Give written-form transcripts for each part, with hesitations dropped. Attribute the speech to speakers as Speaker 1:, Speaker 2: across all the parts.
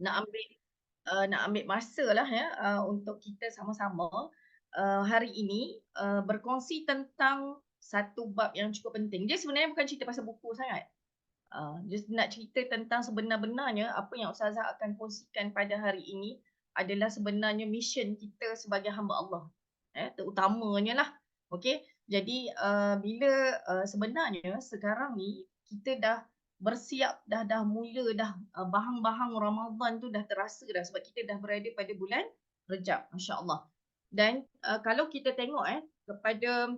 Speaker 1: nak ambil nak ambil masa lah ya untuk kita sama-sama hari ini berkongsi tentang satu bab yang cukup penting. Dia sebenarnya bukan cerita pasal buku sangat. Just nak cerita tentang sebenar-benarnya apa yang Ustazah akan kongsikan pada hari ini adalah sebenarnya mission kita sebagai hamba Allah. Terutamanya lah. Okey. Jadi bila sebenarnya sekarang ni kita dah bersiap dah mula dah bahang-bahang Ramadan tu dah terasa dah sebab kita dah berada pada bulan Rejab, masya-Allah. Dan kalau kita tengok kepada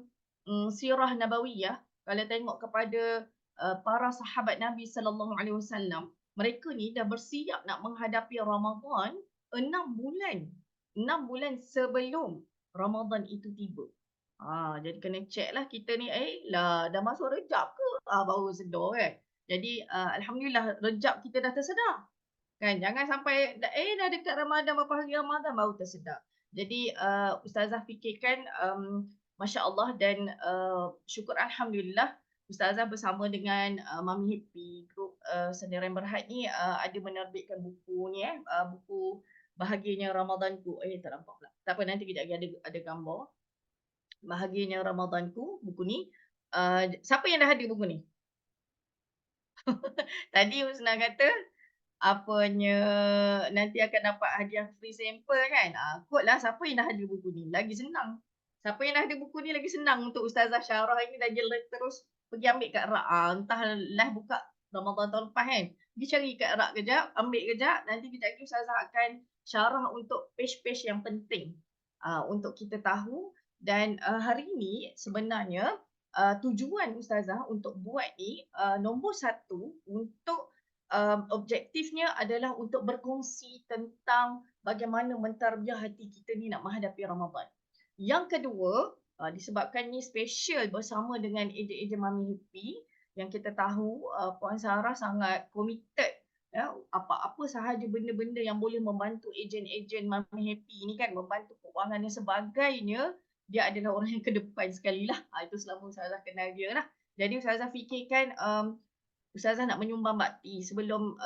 Speaker 1: sirah nabawiyah, kalau tengok kepada para sahabat Nabi sallallahu alaihi wasallam, mereka ni dah bersiap nak menghadapi Ramadan 6 bulan. 6 bulan sebelum Ramadan itu tiba. Jadi kena check lah kita ni, lah dah masuk Rejab ke? Baru sedar kan. Jadi alhamdulillah Rejab kita dah tersedar. Kan jangan sampai dah dekat Ramadan berapa hari Ramadan baru tersedar. Jadi ustazah fikirkan masya-Allah dan syukur alhamdulillah ustazah bersama dengan Mami Happy grup Sendirian Berhad ni ada menerbitkan buku ni buku Bahagianya Ramadanku. Tak nampak pula. Tak apa nanti kejap lagi ada gambar. Bahagianya Ramadanku buku ni. Siapa yang dah ada buku ni? Tadi Husna kata apanya nanti akan dapat hadiah free sample kan. Kot lah siapa yang dah ada buku ni. Lagi senang. Siapa yang dah ada buku ni lagi senang untuk Ustazah Syarah ini dah jelek terus pergi ambil kat Rak. Entah live buka Ramadan tahun lepas kan. Pergi cari kat Rak kejap, ambil kejap. Nanti kejap lagi Ustazah akan syarah untuk page-page yang penting untuk kita tahu. Dan hari ini sebenarnya tujuan Ustazah untuk buat ni nombor satu untuk objektifnya adalah untuk berkongsi tentang bagaimana mentarbiah hati kita ni nak menghadapi Ramadan. Yang kedua, disebabkan ni special bersama dengan ejen-ejen Mami Happy yang kita tahu Puan Sarah sangat committed apa-apa sahaja benda-benda yang boleh membantu ejen-ejen Mami Happy ni kan membantu keuangan dan sebagainya, dia adalah orang yang ke depan sekali lah. Itu selama Ustazah kenal dia lah. Jadi Ustazah fikirkan Ustazah nak menyumbang bakti sebelum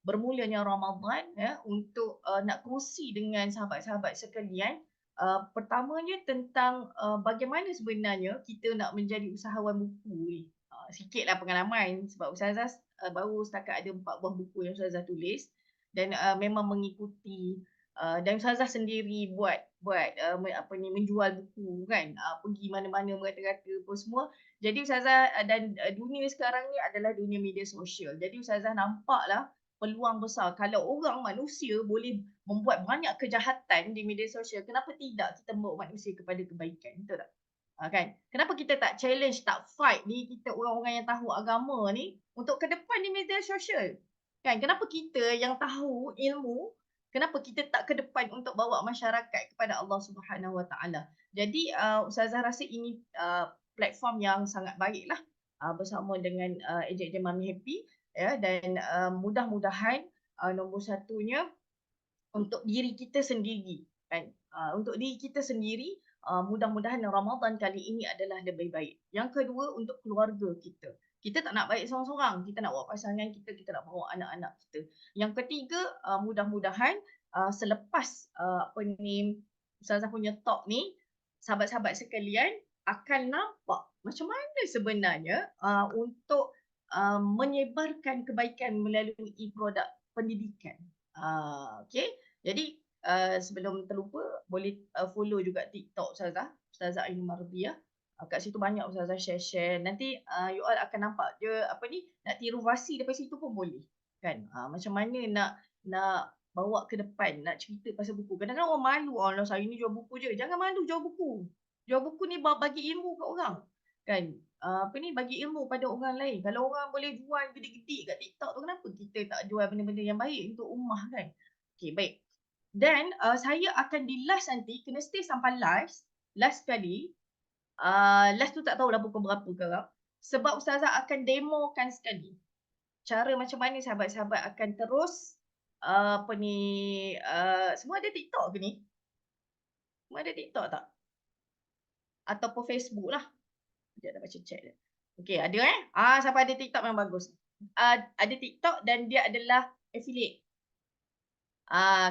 Speaker 1: bermulanya Ramadan untuk nak kongsi dengan sahabat-sahabat sekalian. Pertamanya tentang bagaimana sebenarnya kita nak menjadi usahawan buku ni. Sikitlah pengalaman sebab Ustazah baru setakat ada 4 buah buku yang Ustazah tulis dan memang mengikuti dan Ustazah sendiri buat menjual buku kan, pergi mana-mana merata-rata apa semua. Jadi Ustazah dan dunia sekarang ni adalah dunia media sosial. Jadi Ustazah nampaklah peluang besar kalau orang manusia boleh membuat banyak kejahatan di media sosial, kenapa tidak kita membawa manusia kepada kebaikan, betul tak? Kan? Kenapa kita tak challenge, tak fight ni kita orang-orang yang tahu agama ni untuk ke depan di media sosial? Kan? Kenapa kita yang tahu ilmu, kenapa kita tak ke depan untuk bawa masyarakat kepada Allah Subhanahu Wa Taala? Jadi Ustazah rasa ini platform yang sangat baiklah bersama dengan ejen-ejen Mami Happy dan mudah-mudahan nombor satunya untuk diri kita sendiri kan. Untuk diri kita sendiri mudah-mudahan Ramadan kali ini adalah lebih baik. Yang kedua untuk keluarga kita. Kita tak nak baik seorang-seorang, kita nak bawa pasangan kita, kita nak bawa anak-anak kita. Yang ketiga mudah-mudahan selepas Ustazah punya talk ni, sahabat-sahabat sekalian akan nampak macam mana sebenarnya untuk menyebarkan kebaikan melalui produk pendidikan. Okay. Jadi sebelum terlupa boleh follow juga TikTok Ustazah Aini Mardiah. Kat situ banyak Ustazah share-share. Nanti you all akan nampak dia nak tiru fasi daripada situ pun boleh. Kan? Macam mana nak bawa ke depan, nak cerita pasal buku. Kadang-kadang orang malu, Allah saya ni jual buku je. Jangan malu jual buku. Jual buku ni bagi ilmu kat orang. Kan? Bagi ilmu pada orang lain. Kalau orang boleh jual gede-gede kat TikTok tu, kenapa kita tak jual benda-benda yang baik untuk ummah kan? Okay, baik. Dan saya akan di last nanti, kena stay sampai last sekali. Last tu tak tahulah pukul berapa sekarang. Sebab Ustazah akan demokan sekali. Cara macam mana sahabat-sahabat akan terus semua ada TikTok ke ni? Semua ada TikTok tak? Ataupun Facebook lah. Sekejap dah baca chat dia. Okay, ada sampai ada TikTok memang bagus. Ada TikTok dan dia adalah affiliate.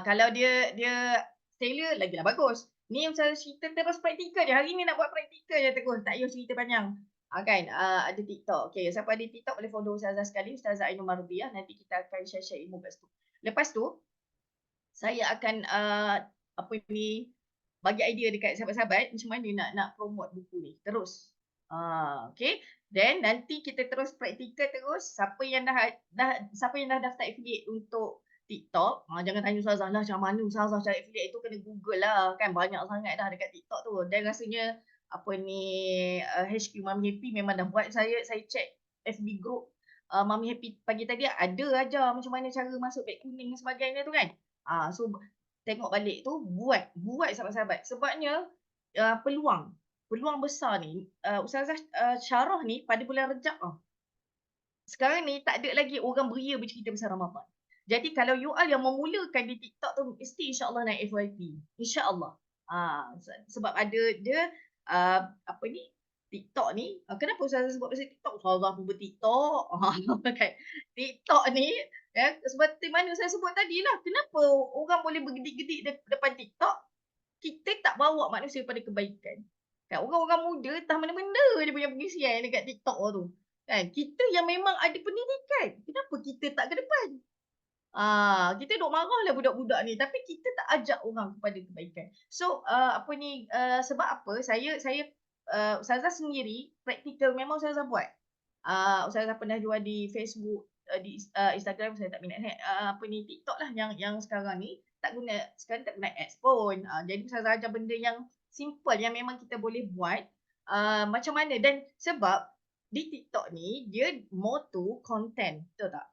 Speaker 1: Kalau dia seller lagilah bagus. Ni Ustazah cerita terus praktikal je. Hari ni nak buat praktikal je terus. Tak payah cerita panjang. Kan, ada TikTok. Okay, siapa ada TikTok boleh follow Ustazah sekali. Ustazah Ainul Mardiah. Nanti kita akan share-share ilmu kat situ. Lepas tu, saya akan apa ni, bagi idea dekat sahabat-sahabat macam mana nak promote buku ni terus. Okay. Then nanti kita terus praktikal terus. Siapa yang dah daftar affiliate untuk TikTok, jangan tanya Ustazah lah macam mana Ustazah cari affiliate, itu kena Google lah kan, banyak sangat dah dekat TikTok tu. Dan rasanya apa ni, HQ Mami Happy memang dah buat, saya check FB group Mami Happy pagi tadi ada ajar macam mana cara masuk beg kuning dan sebagainya tu kan. So tengok balik tu, buat sahabat-sahabat. Sebabnya peluang besar ni, Ustazah syarah ni pada bulan Rejab tau. Sekarang ni tak ada lagi orang beria bercerita pasal Ramadan. Jadi kalau you all yang memulakan di TikTok tu, mesti insya-Allah naik FYP. Insya-Allah. Sebab ada dia apa ni, TikTok ni, kenapa Ustazah sebut pasal TikTok? Ustazah pun ber-TikTok. Kan. TikTok ni, ya, seperti mana saya sebut tadi lah, kenapa orang boleh bergedik-gedik depan TikTok, kita tak bawa manusia pada kebaikan. Kan, orang-orang muda entah mana-mana dia punya pengisian dekat TikTok tu. Kan, kita yang memang ada pendidikan, kenapa kita tak ke depan? Kita duk marahlah budak-budak ni, tapi kita tak ajak orang kepada kebaikan. So, apa ni, sebab apa saya Ustazah sendiri praktikal memang Ustazah buat. Ustazah pernah jual di Facebook, di Instagram saya tak minat apa ni, TikTok lah yang sekarang ni sekarang tak guna ads pun. Jadi Ustazah ajar benda yang simple yang memang kita boleh buat. Macam mana, dan sebab di TikTok ni dia more to content, betul tak?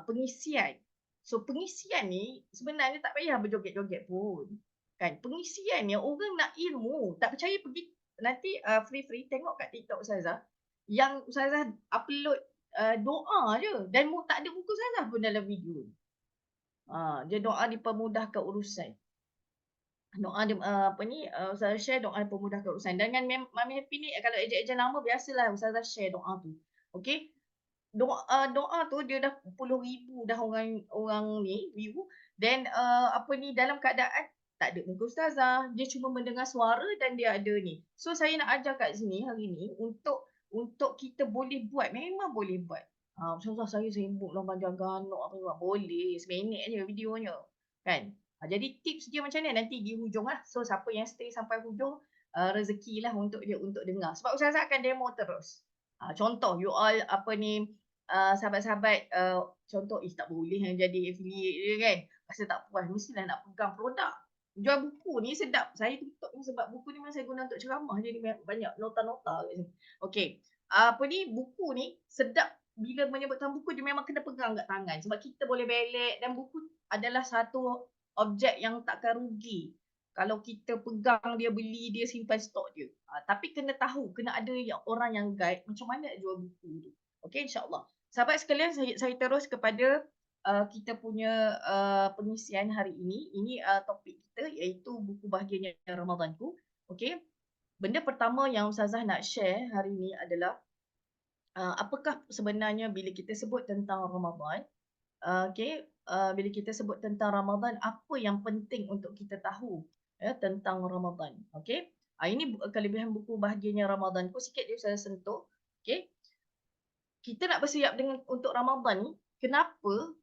Speaker 1: Pengisian. So pengisian ni sebenarnya tak payah berjoget-joget pun. Kan, pengisian ni orang nak ilmu, tak percaya pergi nanti free tengok kat TikTok Ustazah. Yang Ustazah upload doa je dan tak ada buku Ustazah pun dalam video. Dia doa dipermudahkan urusan. Doa dia apa ni, Ustazah share doa dipermudahkan urusan. Dengan Mami Happy ni kalau ejen-ejen lama biasalah Ustazah share doa tu. Okey. Doa tu dia dah puluh ribu dah orang ni view, dan apa ni, dalam keadaan tak ada muka Ustazah, dia cuma mendengar suara dan dia ada ni. So saya nak ajar kat sini hari ni untuk kita boleh buat, memang boleh buat. Ustazah saya sibuk lah jaga anak apa semua, boleh seminit je videonya. Kan? Jadi tips dia macam ni nanti di hujung lah. So siapa yang stay sampai hujung, rezekilah untuk dia untuk dengar. Sebab Ustazah akan demo terus. Contoh you all apa ni, sahabat-sahabat contoh, tak boleh yang jadi affiliate dia kan. Rasa tak puas, mestilah nak pegang produk. Jual buku ni sedap. Saya tutup ni sebab buku ni memang saya guna untuk ceramah, jadi banyak nota-nota kat sini. Okey. Apa ni, buku ni sedap bila menyebutkan buku dia memang kena pegang kat tangan sebab kita boleh belik, dan buku adalah satu objek yang takkan rugi. Kalau kita pegang dia, beli dia, simpan stok dia. Tapi kena tahu, kena ada orang yang guide macam mana nak jual buku tu. Okey, insya-Allah. Sahabat sekalian, saya terus kepada kita punya pengisian hari ini. Ini topik kita iaitu buku bahagianya Ramadanku. Okey. Benda pertama yang Ustazah nak share hari ini adalah apakah sebenarnya bila kita sebut tentang Ramadan, okey, bila kita sebut tentang Ramadan, apa yang penting untuk kita tahu ya tentang Ramadan. Okey. Ini kelebihan buku bahagianya Ramadanku, sikit dia saya sentuh. Okey. Kita nak bersiap untuk Ramadan ni, kenapa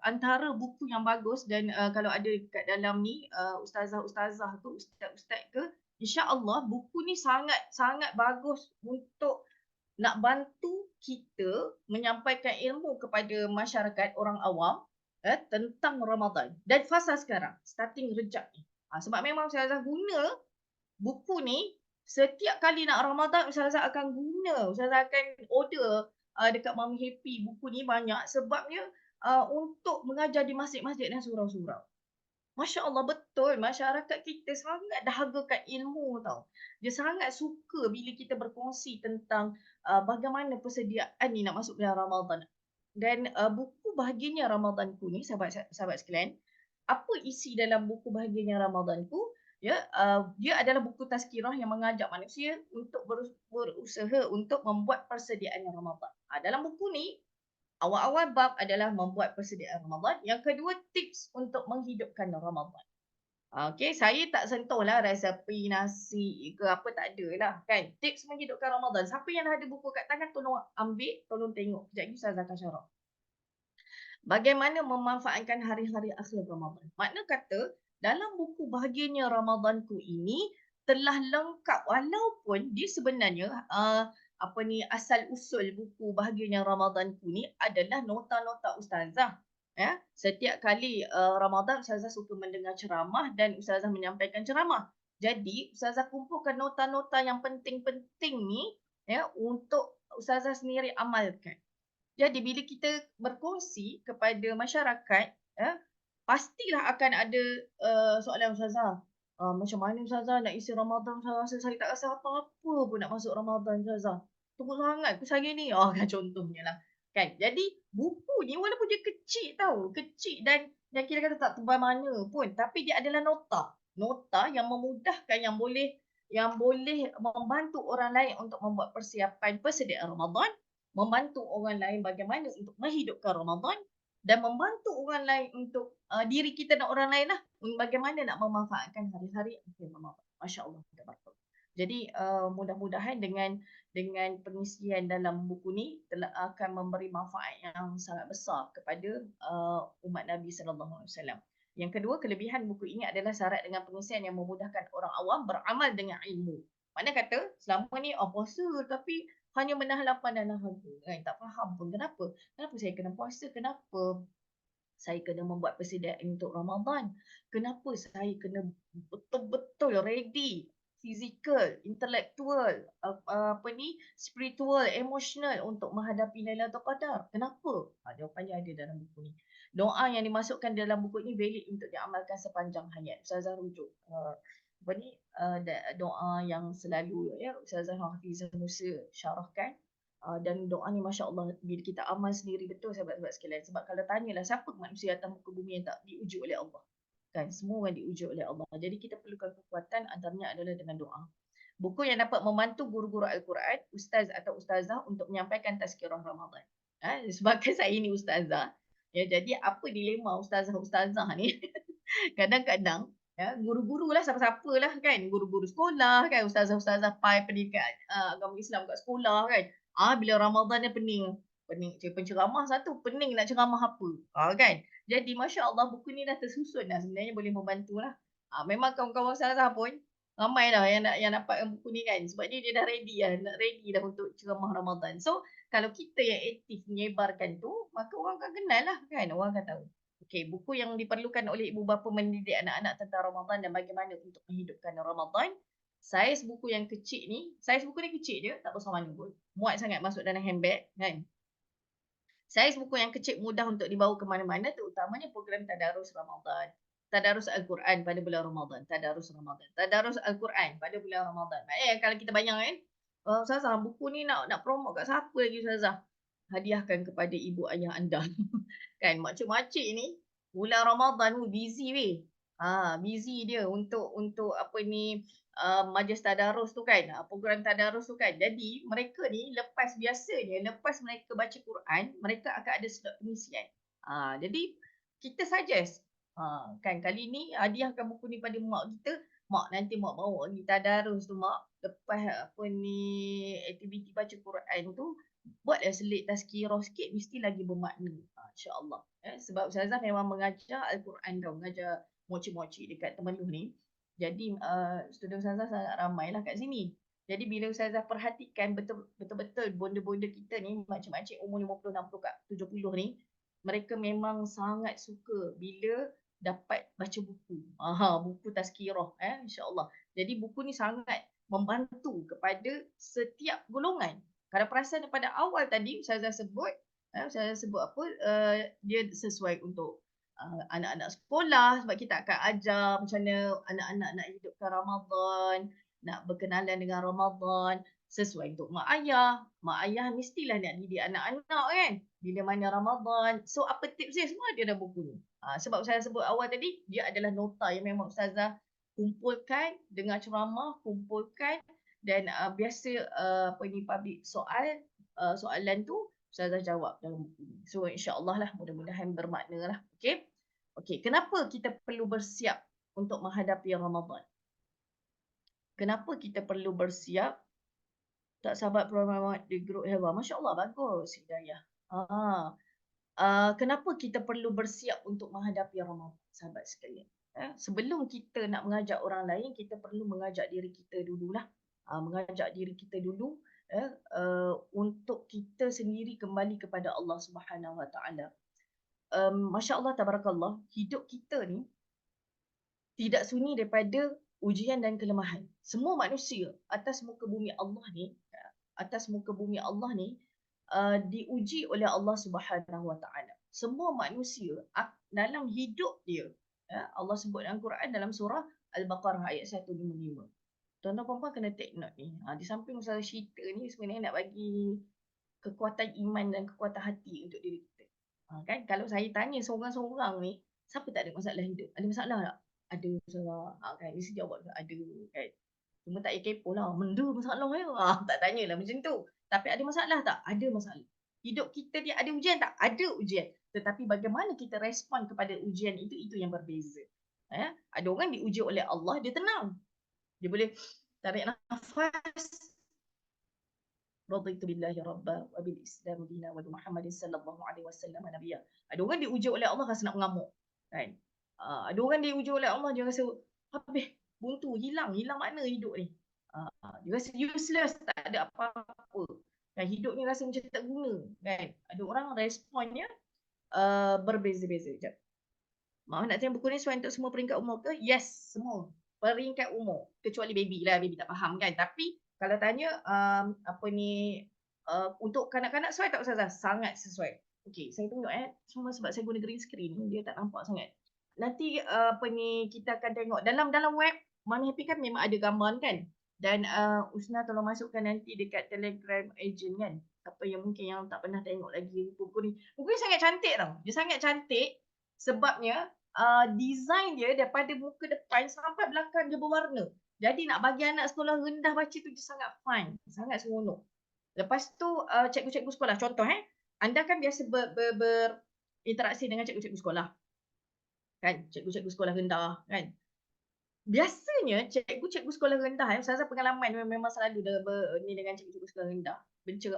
Speaker 1: antara buku yang bagus dan kalau ada kat dalam ni ustazah-ustazah tu, ustaz-ustaz ke, insya-Allah buku ni sangat bagus untuk nak bantu kita menyampaikan ilmu kepada masyarakat orang awam tentang Ramadan dan fasa sekarang, starting Rejab ni. Sebab memang ustazah guna buku ni setiap kali nak Ramadan, Ustazah akan guna, Ustazah akan order dekat Mami Happy buku ni banyak sebabnya untuk mengajar di masjid-masjid dan surau-surau. Masya Allah, betul, masyarakat kita sangat dahagakan ilmu tau. Dia sangat suka bila kita berkongsi tentang bagaimana persediaan ni nak masuk dalam Ramadan. Dan buku bahagianya Ramadanku ni, sahabat sekalian, apa isi dalam buku bahagianya Ramadanku? Ya, dia adalah buku tazkirah yang mengajak manusia untuk berusaha untuk membuat persediaan Ramadan. Dalam buku ni, Awal-awal bab adalah membuat persediaan Ramadan. Yang kedua, tips untuk menghidupkan Ramadan. Okey, saya tak sentuhlah resepi nasi ke apa, tak ada lah kan. Tips menghidupkan Ramadan. Siapa yang dah ada buku kat tangan, tolong ambil, tolong tengok. Kejap lagi Ustazah akan syarah. Bagaimana memanfaatkan hari-hari akhir Ramadan. Makna kata, dalam buku Bahagianya Ramadanku ini telah lengkap walaupun dia sebenarnya asal usul buku Bahagianya Ramadanku ni adalah nota-nota ustazah. Ya, setiap kali Ramadan ustazah suka mendengar ceramah dan ustazah menyampaikan ceramah. Jadi ustazah kumpulkan nota-nota yang penting-penting ni ya untuk ustazah sendiri amalkan. Jadi bila kita berkongsi kepada masyarakat, ya, pastilah akan ada soalan ustazah. Macam mana ustazah nak isi Ramadan, saya rasa saya tak rasa apa-apa pun nak masuk Ramadan ustazah. Teruk sangat ke saya ni. Kan contohnya lah. Kan? Jadi buku ni walaupun dia kecil tau. Kecil dan kira kata tak tebal mana pun. Tapi dia adalah nota. Nota yang memudahkan, yang boleh membantu orang lain untuk membuat persiapan persediaan Ramadan, membantu orang lain bagaimana untuk menghidupkan Ramadan dan membantu orang lain untuk diri kita dan orang lain lah bagaimana nak memanfaatkan hari-hari akhir Ramadan. Masya-Allah, tabarakallah. Jadi mudah-mudahan dengan pengisian dalam buku ni telah akan memberi manfaat yang sangat besar kepada umat Nabi sallallahu alaihi wasallam. Yang kedua, kelebihan buku ini adalah syarat dengan pengisian yang memudahkan orang awam beramal dengan ilmu. Makna kata, selama ni puasa tapi hanya menahan lapar dan dahaga. Kan? Tak faham pun kenapa. Kenapa saya kena puasa? Kenapa saya kena membuat persediaan untuk Ramadan? Kenapa saya kena betul-betul ready? Fizikal, intelektual, spiritual, emotional untuk menghadapi Lailatul Qadar. Kenapa? Jawapannya ada dalam buku ni. Doa yang dimasukkan dalam buku ini valid untuk diamalkan sepanjang hayat. Ustazah rujuk doa yang selalu ya Ustazah Hafizah Musa syarahkan. Dan doa ni Masya Allah bila kita amal sendiri betul sahabat-sahabat sekalian. Sebab kalau tanyalah siapa manusia atas muka bumi yang tak diuji oleh Allah. Kan semua orang diuji oleh Allah. Jadi kita perlukan kekuatan, antaranya adalah dengan doa. Buku yang dapat membantu guru-guru Al-Quran, ustaz atau ustazah untuk menyampaikan tazkirah Ramadan. Sebabkan saya ni ustazah. Ya, jadi apa dilema ustazah-ustazah ni? Kadang-kadang guru-guru lah siapa-siapa lah kan, guru-guru sekolah kan, ustazah-ustazah pendidikan agama Islam kat sekolah kan, bila Ramadan ni pening penceramah satu, pening nak ceramah apa kan. Jadi Masya Allah buku ni dah tersusun dah, sebenarnya boleh membantu lah. Memang kawan-kawan ustazah pun ramai dah yang dapat buku ni kan, sebab dia dah ready dah untuk ceramah Ramadan. So kalau kita yang aktif menyebarkan tu, maka orang akan kenal lah kan, orang akan tahu. Okey, buku yang diperlukan oleh ibu bapa mendidik anak-anak tentang Ramadan dan bagaimana untuk menghidupkan Ramadan. Saiz buku yang kecil ni, saiz buku ni kecil je, tak besar mana pun. Muat sangat masuk dalam handbag kan. Saiz buku yang kecil mudah untuk dibawa ke mana-mana, terutamanya program Tadarus Ramadan. Tadarus Al-Quran pada bulan Ramadan. Tadarus Ramadan. Tadarus Al-Quran pada bulan Ramadan. Kalau kita bayang kan, Ustazah, buku ni nak promote kat siapa lagi Ustazah? Hadiahkan kepada ibu ayah anda. Kan makcik-makcik ni bulan Ramadan tu busy weh. Busy dia untuk majlis tadarus tu kan, program tadarus tu kan. Jadi mereka ni lepas mereka baca Quran, mereka akan ada slot pengisian. Jadi kita suggest kan kali ni hadiahkan buku ni pada mak kita. Mak nanti mak bawa pergi tadarus tu mak, lepas aktiviti baca Quran tu, buatlah selit tazkirah sikit, mesti lagi bermakna. InsyaAllah. Sebab Ustazah memang mengajar Al-Quran tau, mengajar moci-moci dekat Temeloh ni. Jadi student Ustazah sangat ramai lah kat sini. Jadi bila Ustazah perhatikan betul-betul bonda-bonda kita ni, makcik-makcik umur 50, 60 kat 70 ni, mereka memang sangat suka bila dapat baca buku. Buku tazkirah insya-Allah. Jadi buku ni sangat membantu kepada setiap golongan. Kalau perasan pada awal tadi Ustazah sebut dia sesuai untuk anak-anak sekolah, sebab kita akan ajar macam mana anak-anak nak hidupkan Ramadan, nak berkenalan dengan Ramadan, sesuai untuk mak ayah. Mak ayah mestilah nak didik anak-anak kan, bila mana Ramadan. So apa tips dia, semua ada dalam buku ni. Sebab saya sebut awal tadi, dia adalah nota yang memang Ustazah kumpulkan dengan ceramah, kumpulkan dan biasa public soalan tu Ustazah jawab dalam buku ni. So insya-Allah lah, mudah-mudahan bermakna lah. Okey. Okey, kenapa kita perlu bersiap untuk menghadapi Ramadan? Kenapa kita perlu bersiap? Tak sahabat program di grup Hera. Masya-Allah, bagus Hidayah. Kenapa kita perlu bersiap untuk menghadapi Ramadan, sahabat sekalian? Sebelum kita nak mengajak orang lain, kita perlu mengajak diri kita dululah. Mengajak diri kita dulu untuk kita sendiri kembali kepada Allah Subhanahu Wa Taala. Masya-Allah, tabarakallah, hidup kita ni tidak sunyi daripada ujian dan kelemahan. Semua manusia atas muka bumi Allah ni, diuji oleh Allah Subhanahu Wa Taala. Semua manusia dalam hidup dia, Allah sebut dalam Quran dalam surah Al-Baqarah ayat 155. Tuan-tuan puan-puan kena take note ni. Di samping Ustazah cerita ni sebenarnya nak bagi kekuatan iman dan kekuatan hati untuk diri kita. Kan kalau saya tanya seorang-seorang ni, siapa tak ada masalah hidup? Ada masalah tak? Ada Ustazah. Kan mesti jawab ada kan. Cuma tak payah kepo lah. Benda masalah ya. Tak tanyalah macam tu. Tapi ada masalah tak? Ada masalah. Hidup kita dia ada ujian tak? Ada ujian. Tetapi bagaimana kita respon kepada ujian itu yang berbeza. Ada orang diuji oleh Allah, dia tenang. Dia boleh tarik nafas. Raditu billahi rabba wa bil islam dina wa Muhammadin sallallahu alaihi wasallam nabiyya. Ada orang diuji oleh Allah rasa nak mengamuk. Kan? Ada orang diuji oleh Allah dia rasa habis buntu, hilang makna hidup ni. Dia rasa useless, tak ada apa-apa. Kan hidup ni rasa macam tak guna, kan? Ada orang responnya berbeza-beza. Sekejap. Mak nak tanya buku ni sesuai untuk semua peringkat umur ke? Yes, semua. Peringkat umur. Kecuali baby lah, baby tak faham kan. Tapi kalau tanya untuk kanak-kanak sesuai tak Ustazah? Sangat sesuai. Okey, saya tengok semua sebab saya guna green screen, dia tak nampak sangat. Nanti kita akan tengok dalam web Mami Happy kan memang ada gambar kan. Dan Usna tolong masukkan nanti dekat Telegram agent kan. Siapa yang mungkin yang tak pernah tengok lagi buku ni. Buku ni sangat cantik tau. Dia sangat cantik sebabnya design dia daripada muka depan sampai belakang dia berwarna. Jadi nak bagi anak sekolah rendah baca tu dia sangat fun, sangat seronok. Lepas tu cikgu-cikgu sekolah, contoh anda kan biasa berinteraksi dengan cikgu-cikgu sekolah. Kan, cikgu-cikgu sekolah rendah kan. Biasanya cikgu-cikgu sekolah rendah, Ustazah pengalaman memang selalu dengan cikgu-cikgu sekolah rendah,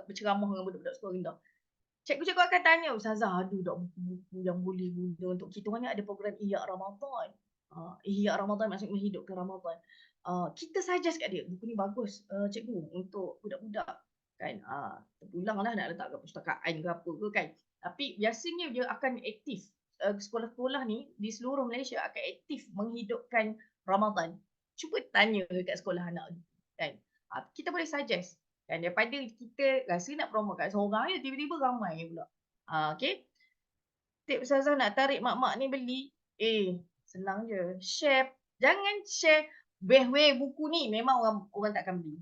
Speaker 1: berceramah dengan budak-budak sekolah rendah. Cikgu-cikgu akan tanya, Ustazah ada tak buku-buku yang boleh guna untuk kita? Mana ada program Ihya Ramadan. Ihya Ramadan maksudnya menghidupkan Ramadan. Kita suggest kat dia, buku ni bagus cikgu untuk budak-budak. Kan, terpulang lah nak letak kat perpustakaan ke apa ke kan. Tapi biasanya dia akan aktif. Sekolah-sekolah ni di seluruh Malaysia akan aktif menghidupkan Ramadan. Cuba tanya dekat sekolah anak kan. Kita boleh suggest. Kan daripada kita rasa nak promote kat seorang je tiba-tiba ramai pula. Okey. Tip Ustazah nak tarik mak-mak ni beli. Senang je. Share. Jangan share weh buku ni memang orang takkan beli.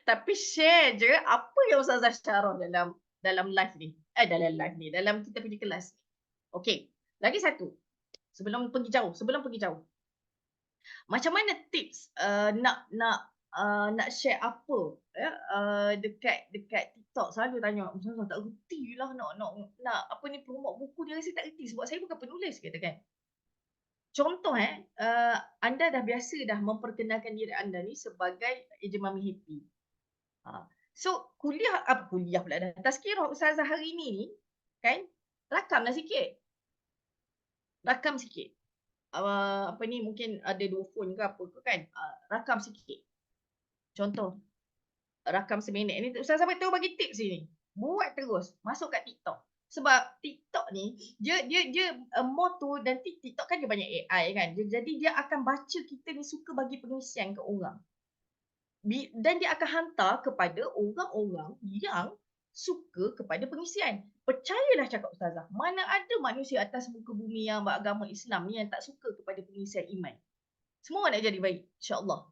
Speaker 1: Tapi share je apa yang Ustazah syarah dalam live ni. Dalam kita punya kelas ni. Okey. Lagi satu. Sebelum pergi jauh. Macam mana tips nak share apa dekat TikTok? Selalu tanya, Ustazah tak reti lah nak promote buku dia, rasa tak reti sebab saya bukan penulis kata kan. Contoh anda dah biasa dah memperkenalkan diri anda ni sebagai ejen Mami Happy. So kuliah pula dah. Tazkirah Ustazah hari ni kan, rakamlah sikit. Mungkin ada 2 phone ke apa ke kan. Rakam sikit. Contoh, rakam seminit ni. Ustazah betul bagi tips ni. Buat terus. Masuk kat TikTok. Sebab TikTok ni, dia motor dan TikTok kan dia banyak AI kan. Jadi dia akan baca kita ni suka bagi pengisian ke orang. Dan dia akan hantar kepada orang-orang yang suka kepada pengisian. Percayalah cakap Ustazah. Mana ada manusia atas muka bumi yang beragama Islam ni yang tak suka kepada pengisian iman. Semua nak jadi baik. InsyaAllah.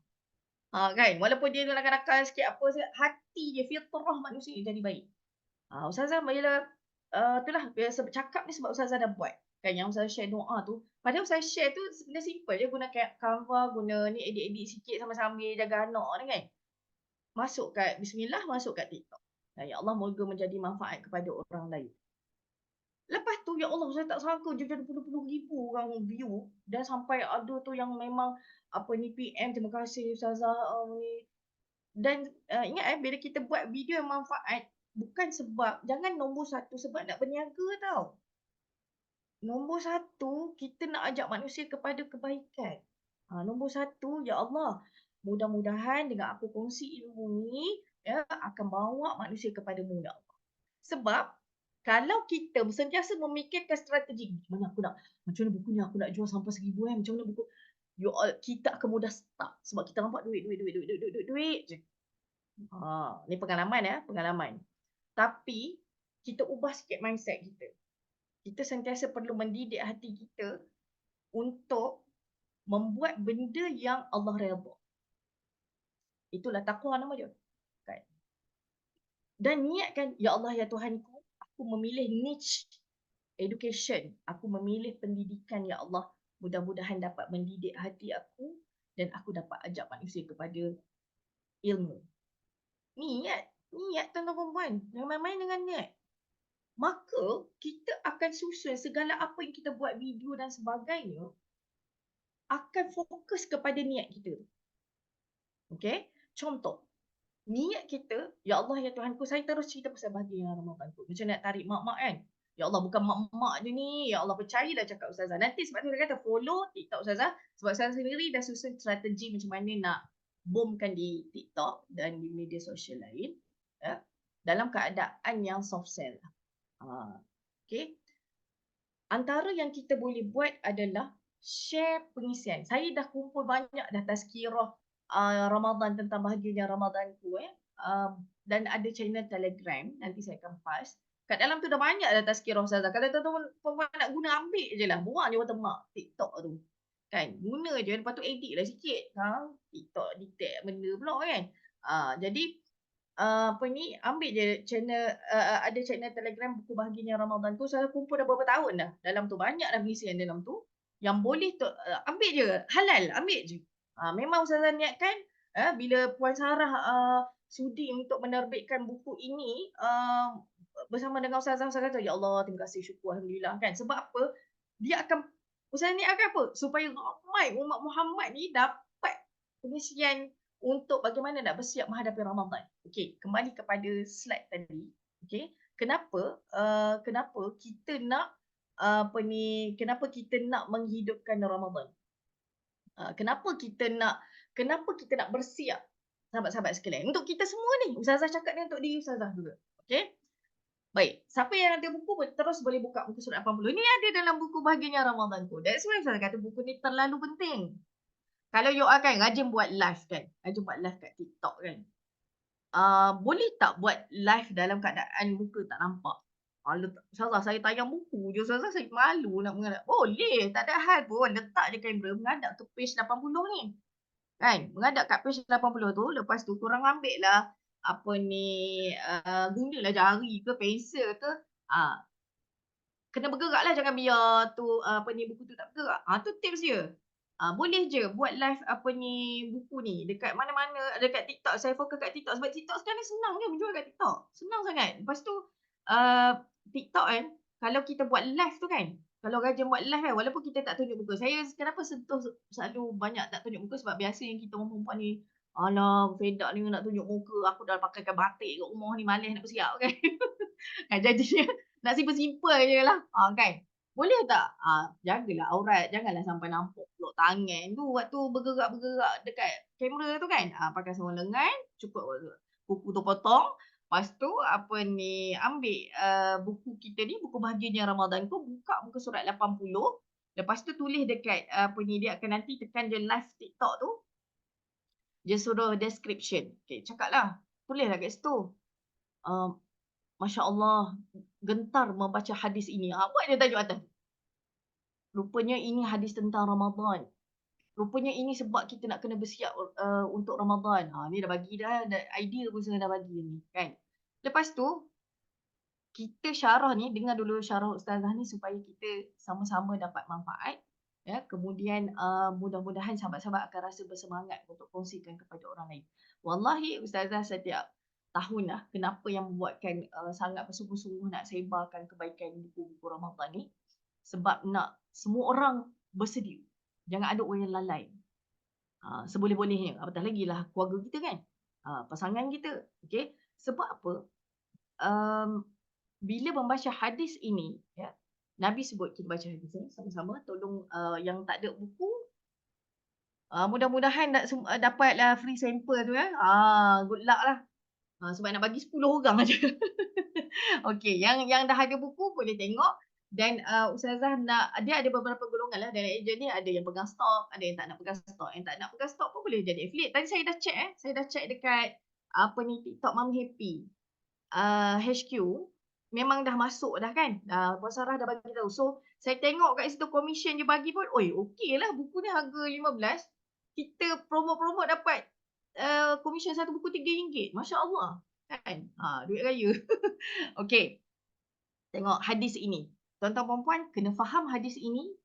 Speaker 1: Kan? Walaupun dia nakal-nakal sikit apa, hati dia, fitrah manusia dia jadi baik. Ustazah bila itulah biasa bercakap ni sebab Ustazah dah buat. Kan yang Ustazah share doa tu. Padahal Ustazah share tu sebenarnya simple je. Guna Canva, guna ni edit-edit sikit sama-sama jaga anak ni kan. Masuk kat Bismillah, masuk kat TikTok. Ya Allah, moga menjadi manfaat kepada orang lain. Lepas tu, ya Allah, saya tak sangka dia ada puluh-puluh ribu orang view dan sampai ada tu yang memang PM, terima kasih Ustazah ni. Dan ingat bila kita buat video yang manfaat, bukan sebab, jangan nombor satu sebab nak berniaga tau. Nombor satu, kita nak ajak manusia kepada kebaikan. Nombor satu, ya Allah, mudah-mudahan dengan aku kongsi ilmu ni, ya, akan bawa manusia kepadamu, ya Allah. Sebab kalau kita sentiasa memikirkan strategi, macam mana buku ni aku nak jual sampai 1,000 macam mana buku, kita akan mudah stuck sebab kita nampak duit je. Ni pengalaman ya, pengalaman. Tapi kita ubah sikit mindset kita. Kita sentiasa perlu mendidik hati kita untuk membuat benda yang Allah redha. Itulah takwa nama dia. Kan? Dan niatkan, ya Allah ya Tuhanku, aku memilih niche education. Aku memilih pendidikan, ya Allah. Mudah-mudahan dapat mendidik hati aku dan aku dapat ajak manusia kepada ilmu. Niat tuan-tuan perempuan. Jangan main-main dengan niat. Maka kita akan susun segala apa yang kita buat video dan sebagainya akan fokus kepada niat kita. Okey? Contoh, niat kita, ya Allah ya Tuhanku, saya terus cerita pasal bahagia Ramadan tu. Macam nak tarik mak-mak kan. Ya Allah, bukan mak-mak je ni. Ya Allah, percayalah cakap Ustazah. Nanti sebab tu dia kata follow TikTok Ustazah. Sebab saya sendiri dah susun strategi macam mana nak boomkan di TikTok dan di media sosial lain. Ya, dalam keadaan yang soft sell. Okay. Antara yang kita boleh buat adalah share pengisian. Saya dah kumpul banyak dah tazkirah Ramadan tentang bahagianya Ramadanku. Dan ada channel Telegram, nanti saya akan pass. Kat dalam tu dah banyak dah tazkirah Ustazah. Kalau tuan-tuan nak guna, ambil je lah. Buang je watermark TikTok tu. Kan? Guna je. Lepas tu edit lah sikit. TikTok detect benda pula kan. Jadi ambil je channel, ada channel Telegram buku bahagianya Ramadan tu. Saya kumpul dah berapa tahun dah. Dalam tu banyak dah pengisian dalam tu. Yang boleh tu ambil je. Halal, ambil je. Memang Ustazah niatkan bila Puan Sarah sudi untuk menerbitkan buku ini bersama dengan Ustazah, Ustazah kata, ya Allah, terima kasih, syukur, Alhamdulillah kan. Sebab apa? Dia akan, Ustazah niatkan apa? Supaya ramai umat Muhammad ni dapat pengisian untuk bagaimana nak bersiap menghadapi Ramadan. Okey, kembali kepada slide tadi. Okey, kenapa kita nak kenapa kita nak menghidupkan Ramadan? Kenapa kita nak bersiap, sahabat-sahabat sekalian? Untuk kita semua ni. Ustazah cakap ni untuk diri Ustazah juga. Okey? Baik, siapa yang ada buku terus boleh buka buku surat 80. Ini ada dalam buku bahagianya Ramadan tu. That's why Ustazah kata buku ni terlalu penting. Kalau you kan rajin buat live kan, rajin buat live kat TikTok kan, boleh tak buat live dalam keadaan muka tak nampak? Ustazah, saya tayang buku je Ustazah, saya malu nak menghadap. Boleh, tak ada hal pun. Letak je kamera, menghadap ke page 80 ni. Kan, menghadap kat page 80 tu, lepas tu korang ambil lah gunalah jari ke, pensel ke, kena bergerak lah, jangan biar buku tu tak bergerak. Tu tips dia. Boleh je buat live buku ni dekat mana-mana, dekat TikTok. Saya fokus kat TikTok sebab TikTok sekarang ni senang je menjual kat TikTok. Senang sangat. Lepas tu TikTok kan, kalau kita buat live tu kan, kalau rajin buat live kan, walaupun kita tak tunjuk muka. Saya kenapa sentuh selalu banyak tak tunjuk muka sebab biasa yang kita orang perempuan ni, alah, fed up ni nak tunjuk muka. Aku dah pakaikan batik kat rumah ni, malas nak bersiap kan. Jadinya nak simple-simple je lah. Kan? Boleh tak? Jagalah aurat. Janganlah sampai nampak peluk tangan tu waktu bergerak-bergerak dekat kamera tu kan. Pakai sarung lengan, cukup kuku tu potong. Lepas tu ambil buku kita ni, buku bahagianya Ramadan tu, buka muka surat 80. Lepas tu tulis dekat dia akan nanti tekan je live TikTok tu. Dia suruh description. Okay, cakap lah. Tulislah kat situ. Masya Allah, gentar membaca hadis ini. Buat dia tajuk atas. Rupanya ini hadis tentang Ramadan. Rupanya ini sebab kita nak kena bersiap untuk Ramadan. Ni dah bagi dah idea pun saya dah bagi ni. Kan? Lepas tu, kita syarah ni, dengar dulu syarah Ustazah ni supaya kita sama-sama dapat manfaat. Ya, kemudian mudah-mudahan sahabat-sahabat akan rasa bersemangat untuk kongsikan kepada orang lain. Wallahi Ustazah setiap tahun lah kenapa yang membuatkan sangat bersungguh-sungguh nak sebarkan kebaikan buku-buku Ramadan ni. Sebab nak semua orang bersedia. Jangan ada orang yang lalai. Seboleh-bolehnya. Apatah lagi lah keluarga kita kan. Pasangan kita. Okay. Sebab apa? Bila membaca hadis ini, ya, Nabi sebut kita baca hadis ni sama-sama. Tolong yang tak ada buku, mudah-mudahan dapatlah free sample tu ya. Good luck lah. Sebab nak bagi 10 orang aja. Okey, yang dah ada buku boleh tengok. Dan Ustazah dia ada beberapa golongan lah dalam ejen ni. Ada yang pegang stok, ada yang tak nak pegang stok. Yang tak nak pegang stok pun boleh jadi affiliate. Tadi saya dah check saya dah check dekat TikTok Mum Happy HQ. Memang dah masuk dah kan. Puan Sarah dah bagi tahu. So saya tengok kat situ komisen dia bagi pun, okey lah, buku ni harga 15. Kita promote dapat komisen satu buku RM3. Masya Allah. Kan? Duit raya. Okey. Tengok hadis ini. Tuan-tuan puan kena faham hadis ini.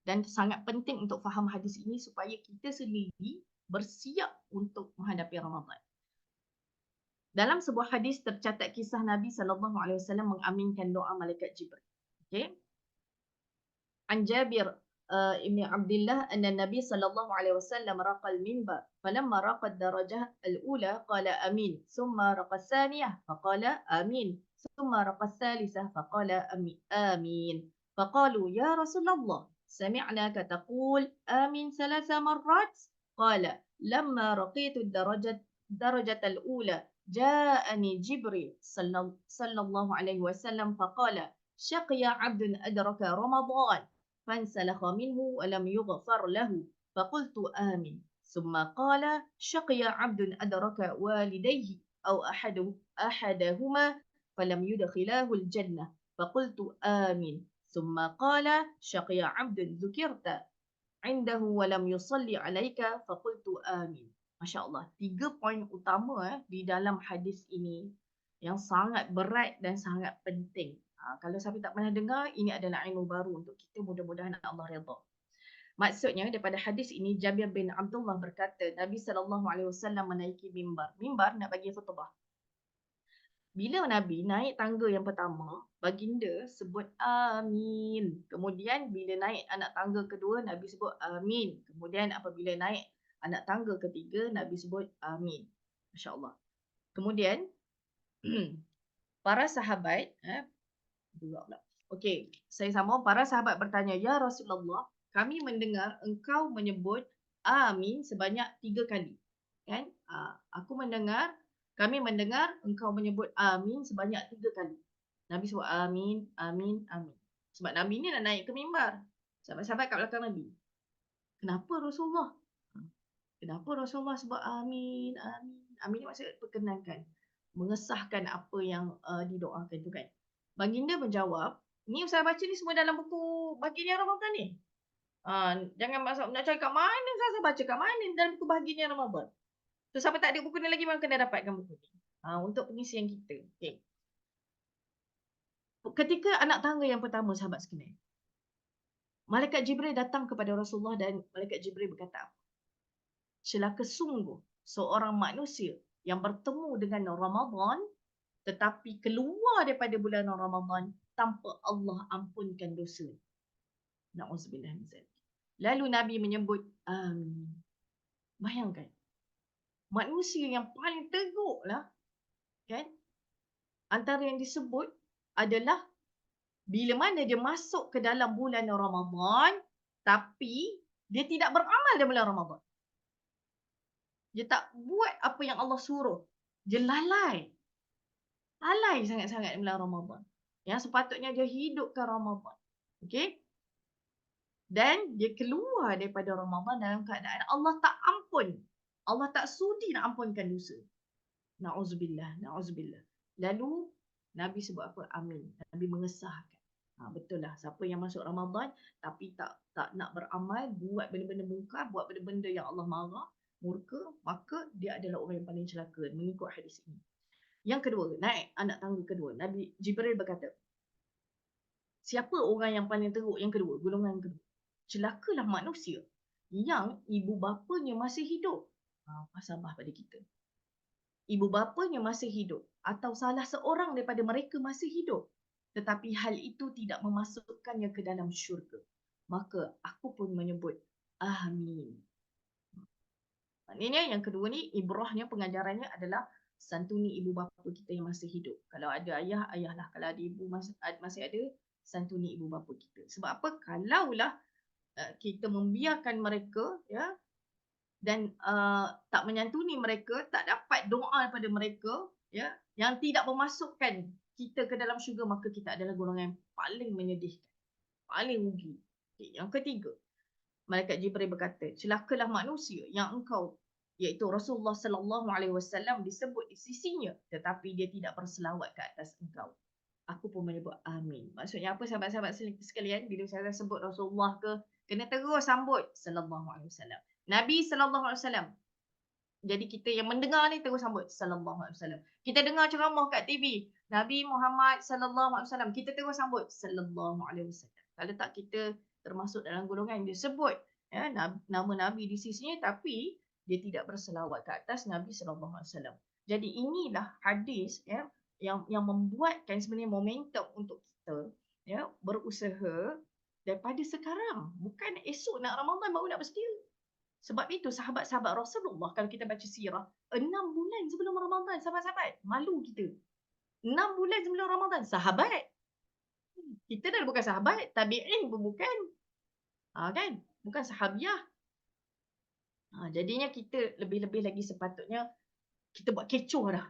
Speaker 1: Dan sangat penting untuk faham hadis ini supaya kita sendiri bersiap untuk menghadapi Ramadan. Dalam sebuah hadis tercatat kisah Nabi SAW mengaminkan doa malaikat Jibril. Okey. An Jabir ibn Abdullah anna Nabi sallallahu alaihi wasallam raqa al-minbar falamma raqa ad-darajah al-ula qala amin thumma raqa ath-thaniyah faqala amin thumma raqa ath-thalithah faqala amin faqalu ya Rasulullah sami'naka taqul amin thalatha marrat qala lamma raqitu ad-darajat al-ula ja'ani Jibril sallallahu alaihi wasallam faqala shaqiya 'abdun adraka Ramadan فانسلخ منه ولم يغفر له فقلت آمين ثم قال شقي عبد أدرك والديه أو أحدهما فلم يدخلاه الجنة فقلت آمين ثم قال شقي عبد ذكرت عنده ولم يصلي عليك فقلت آمين. Masya Allah, 3 poin utama di dalam hadis ini yang sangat berat dan sangat penting. Kalau siapa tak pernah dengar, ini adalah ilmu baru untuk kita, mudah-mudahan Allah redha. Maksudnya daripada hadis ini Jabir bin Abdullah berkata Nabi SAW menaiki mimbar. Mimbar nak bagi khutbah. Bila Nabi naik tangga yang pertama, baginda sebut amin. Kemudian bila naik anak tangga kedua, Nabi sebut amin. Kemudian apabila naik anak tangga ketiga, Nabi sebut amin. Masya Allah. Kemudian para sahabat okey, saya sambung. Para sahabat bertanya, ya Rasulullah, kami mendengar engkau menyebut amin sebanyak 3 kali. Kan? Kami mendengar engkau menyebut amin sebanyak 3 kali. Nabi sebut amin, amin, amin. Sebab Nabi ni nak naik ke mimbar. Sahabat-sahabat kat belakang Nabi. Kenapa Rasulullah? Kenapa Rasulullah sebut amin, amin? Amin ni maksud perkenankan. Mengesahkan apa yang didoakan tu kan. Baginda menjawab, ni Ustaz baca ni semua dalam buku Baginda Ramadan ni. Jangan masak nak cari kat mana, saya baca kat mana dalam buku Baginda Ramadan. So siapa tak ada buku ni lagi memang kena dapatkan buku ni. Untuk pengisian kita. Okay. Ketika anak tangga yang pertama sahabat sekalian, Malaikat Jibril datang kepada Rasulullah dan Malaikat Jibril berkata, celaka sungguh seorang manusia yang bertemu dengan Ramadan tetapi keluar daripada bulan Ramadan tanpa Allah ampunkan dosa. Na'udzubillah min zalik. Lalu Nabi menyebut amin. Bayangkan. Manusia yang paling teruklah, kan? Antara yang disebut adalah bila mana dia masuk ke dalam bulan Ramadan tapi dia tidak beramal dalam bulan Ramadan. Dia tak buat apa yang Allah suruh. Dia lalai. Lalai sangat-sangat di bulan Ramadan. Yang sepatutnya dia hidupkan Ramadan. Okey? Dan dia keluar daripada Ramadan dalam keadaan Allah tak ampun. Allah tak sudi nak ampunkan dosa. Na'udzubillah, na'udzubillah. Lalu Nabi sebut apa? Amin. Nabi mengesahkan. Betul lah. Siapa yang masuk Ramadan tapi tak nak beramal, buat benda-benda mungkar, buat benda-benda yang Allah marah, murka, maka dia adalah orang yang paling celaka mengikut hadis ini. Yang kedua, naik anak tangga kedua. Nabi Jibril berkata, siapa orang yang paling teruk yang kedua, golongan kedua? Celakalah manusia yang ibu bapanya masih hidup. Pasabah pada kita. ibu bapanya masih hidup atau salah seorang daripada mereka masih hidup, tetapi hal itu tidak memasukkannya ke dalam syurga, maka aku pun menyebut amin. Maknanya yang kedua ni, ibrahnya, pengajarannya adalah santuni ibu bapa kita yang masih hidup. Kalau ada ayah, ayahlah. Kalau ada ibu masih ada, santuni ibu bapa kita. Sebab apa? Kalaulah kita membiarkan mereka, ya, dan tak menyantuni mereka, tak dapat doa daripada mereka, ya, yang tidak memasukkan kita ke dalam syurga, maka kita adalah golongan yang paling menyedihkan, paling rugi. Okay, yang ketiga, Malaikat Jibril berkata, celakalah manusia yang engkau, iaitu Rasulullah sallallahu alaihi wasallam, disebut di sisinya tetapi dia tidak berselawat ke atas engkau. Aku pun menyebut amin. Maksudnya apa, sahabat-sahabat sekalian? Bila saya sebut Rasulullah ke, kena terus sambut sallallahu alaihi wasallam. Nabi sallallahu alaihi wasallam. Jadi kita yang mendengar ni terus sambut sallallahu alaihi wasallam. Kita dengar ceramah kat TV, Nabi Muhammad sallallahu alaihi wasallam, kita terus sambut sallallahu alaihi wasallam. Kalau tak, kita termasuk dalam golongan yang disebut, ya, nama Nabi di sisinya tapi dia tidak berselawat ke atas Nabi sallallahu alaihi wasallam. Jadi inilah hadis, ya, yang membuatkan sebenarnya momentum untuk kita, ya, berusaha daripada sekarang, bukan esok nak Ramadan baru nak bersedia. Sebab itu sahabat-sahabat Rasulullah, kalau kita baca sirah, 6 bulan sebelum Ramadan, sahabat-sahabat, malu kita. 6 bulan sebelum Ramadan, sahabat. Kita dah bukan sahabat, tabi'in pun bukan. Kan? Bukan sahabiah. Jadinya kita lebih-lebih lagi sepatutnya kita buat kecoh dah.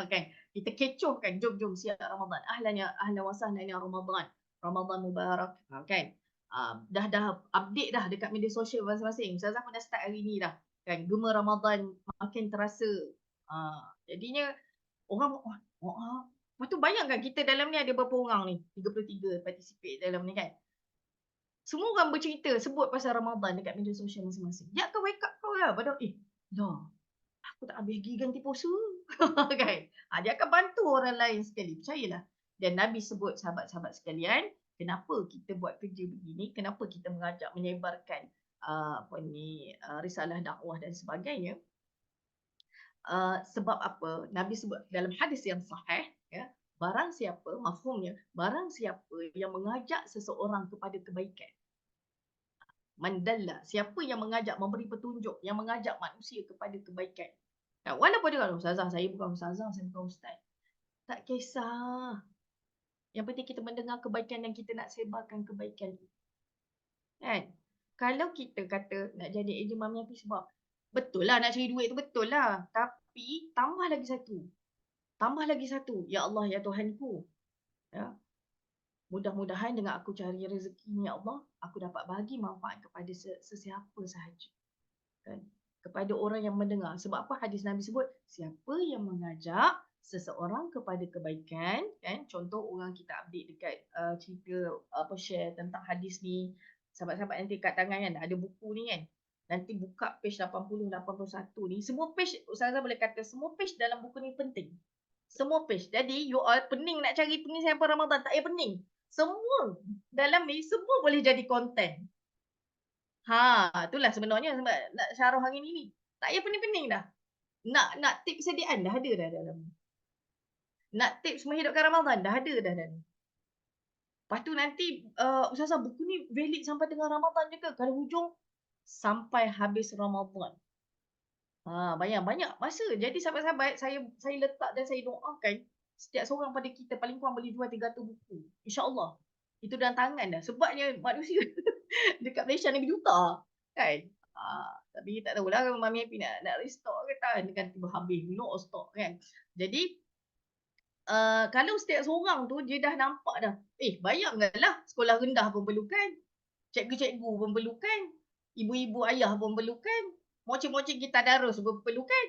Speaker 1: Kan? Kita kecoh kan, jom siap Ramadan. Ahlan wa sahlan ya Ramadan. Ramadan mubarak. Kan? Dah update dah dekat media sosial masing-masing. Ustazah pun dah start hari ni dah. Kan, gema Ramadan makin terasa. Jadinya orang, lepas tu bayangkan kita dalam ni ada berapa orang ni? 33 participate dalam ni kan. Semua orang bercerita, sebut pasal Ramadan dekat media sosial masing-masing. Dia akan wake up kau lah. Padahal, aku tak habis pergi ganti puasa. Kan? Dia akan bantu orang lain sekali. Percayalah. Dan Nabi sebut, sahabat-sahabat sekalian, kenapa kita buat kerja begini, kenapa kita mengajak menyebarkan risalah dakwah dan sebagainya. Sebab apa? Nabi sebut dalam hadis yang sahih, ya, barang siapa, mafhumnya, barang siapa yang mengajak seseorang kepada kebaikan, mandalla, siapa yang mengajak, memberi petunjuk, yang mengajak manusia kepada kebaikan. Walaupun dia kata, ustazah, saya bukan ustazah, saya bukan ustaz. Tak kisah. Yang penting kita mendengar kebaikan dan kita nak sebarkan kebaikan itu. Kan? Kalau kita kata nak jadi ejen mami api, sebab betul lah nak cari duit tu, betul lah. Tapi tambah lagi satu. Tambah lagi satu. Ya Allah, ya Tuhanku. Ya. Mudah-mudahan dengan aku cari rezeki ni, ya Allah, aku dapat bagi manfaat kepada sesiapa sahaja. Kan? Kepada orang yang mendengar. Sebab apa hadis Nabi sebut? Siapa yang mengajak seseorang kepada kebaikan, kan? Contoh orang kita update dekat cerita, share tentang hadis ni. Sahabat-sahabat nanti kat tangan kan, ada buku ni kan. Nanti buka page 80, 81 ni. Semua page, Ustazah boleh kata, semua page dalam buku ni penting. Semua page. Jadi, you all pening nak cari pengisian Ramadan, tak payah pening. Semua dalam ni, semua boleh jadi konten. Itulah sebenarnya sebab nak syarah hari ni. Tak payah pening-pening dah. Nak tips sediaan dah ada dah dalam ni. Nak tips menghidupkan Ramadan dah ada dah dalam ni. Lepas tu nanti, Ustazah, buku ni valid sampai tengah Ramadan je ke? Kalau hujung, sampai habis Ramadan. Banyak masa. Jadi sahabat-sahabat, saya letak dan saya doakan setiap seorang pada kita paling kurang boleh 200-300 buku. InsyaAllah. Itu dalam tangan dah. Sebabnya manusia dekat Malaysia ni berjuta. Kan? Tapi tak tahulah Mami Happy nak restock ke tak. Dengan tiba habis pula stok kan. Jadi, kalau setiap seorang tu dia dah nampak dah. Bayangkanlah sekolah rendah pun perlukan. Cikgu-cikgu pun perlukan. Ibu-ibu ayah pun perlukan. Mocik-mocik kita darus pun perlukan.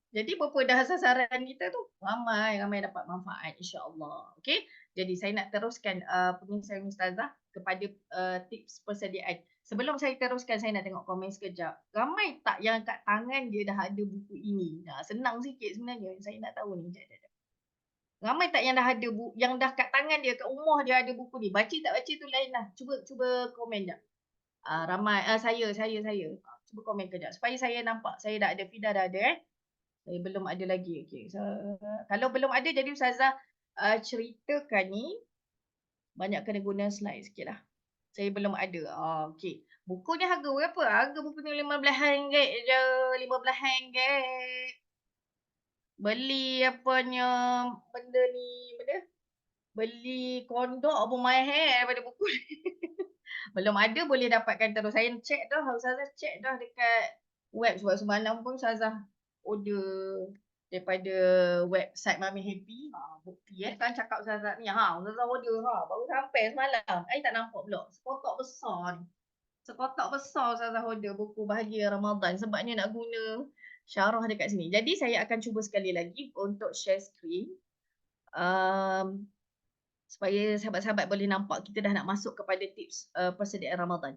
Speaker 1: Jadi berapa dah sasaran kita tu? Ramai dapat manfaat, insya-Allah. Okey. Jadi saya nak teruskan pengisian Ustazah kepada tips persediaan. Sebelum saya teruskan, saya nak tengok komen sekejap. Ramai tak yang kat tangan dia dah ada buku ini? Senang sikit sebenarnya. Saya nak tahu ni. Ramai tak yang dah ada yang dah kat tangan dia, kat rumah dia ada buku ni? Baca tak baca tu lain lah. Cuba komen jap. Ramai saya. Cuba komen kejap supaya saya nampak. Saya dah ada, Fida dah ada Belum ada lagi. Okey. So, kalau belum ada jadi ustazah ceritakan ni banyak kena guna slide sikitlah. Saya belum ada. Okey. Buku ni harga berapa? Harga buku ni RM15 je. RM15. Beli apanya benda ni, benda beli kondok pun mahal daripada buku ni. Belum ada boleh dapatkan terus. Saya check dah, ustazah check dah dekat web sebab semalam pun ustazah order daripada website Mami Happy. Bukti kan cakap ustazah ni. Ustazah order baru sampai semalam. I tak nampak pula. Sekotak besar ni. Sekotak besar ustazah order buku Bahagia Ramadan sebabnya nak guna syarah dekat sini. Jadi saya akan cuba sekali lagi untuk share screen. Supaya sahabat-sahabat boleh nampak kita dah nak masuk kepada tips persediaan Ramadan.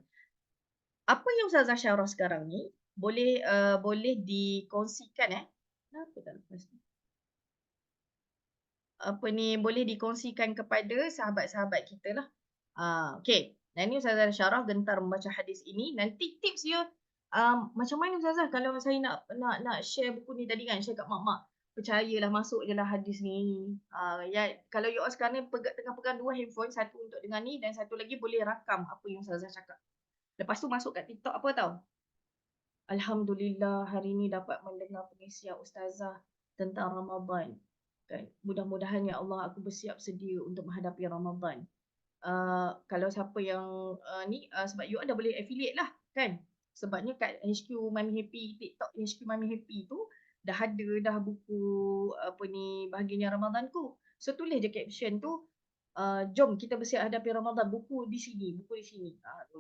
Speaker 1: Apa yang Ustazah syarah sekarang ni boleh dikongsikan Kenapa tak lepas ni? Boleh dikongsikan kepada sahabat-sahabat kita lah. Okey. Dan ni Ustazah syarah gentar membaca hadis ini. Nanti tips dia macam mana Ustazah kalau saya nak share buku ni tadi kan, share kat mak-mak. Percayalah, masuk je lah hadis ni. Kalau you all sekarang ni tengah pegang 2 handphone, satu untuk dengar ni dan satu lagi boleh rakam apa yang Ustazah cakap. Lepas tu masuk kat TikTok apa tau? Alhamdulillah hari ni dapat mendengar pengisian Ustazah tentang Ramadan. Kan? Mudah-mudahan ya Allah aku bersiap sedia untuk menghadapi Ramadan. Kalau siapa yang sebab you all dah boleh affiliate lah kan. Sebabnya kat HQ Mami Happy, TikTok HQ Mami Happy tu dah ada dah buku Bahagianya Ramadanku. So tulis je caption tu, jom kita bersiap hadapi Ramadan, buku di sini.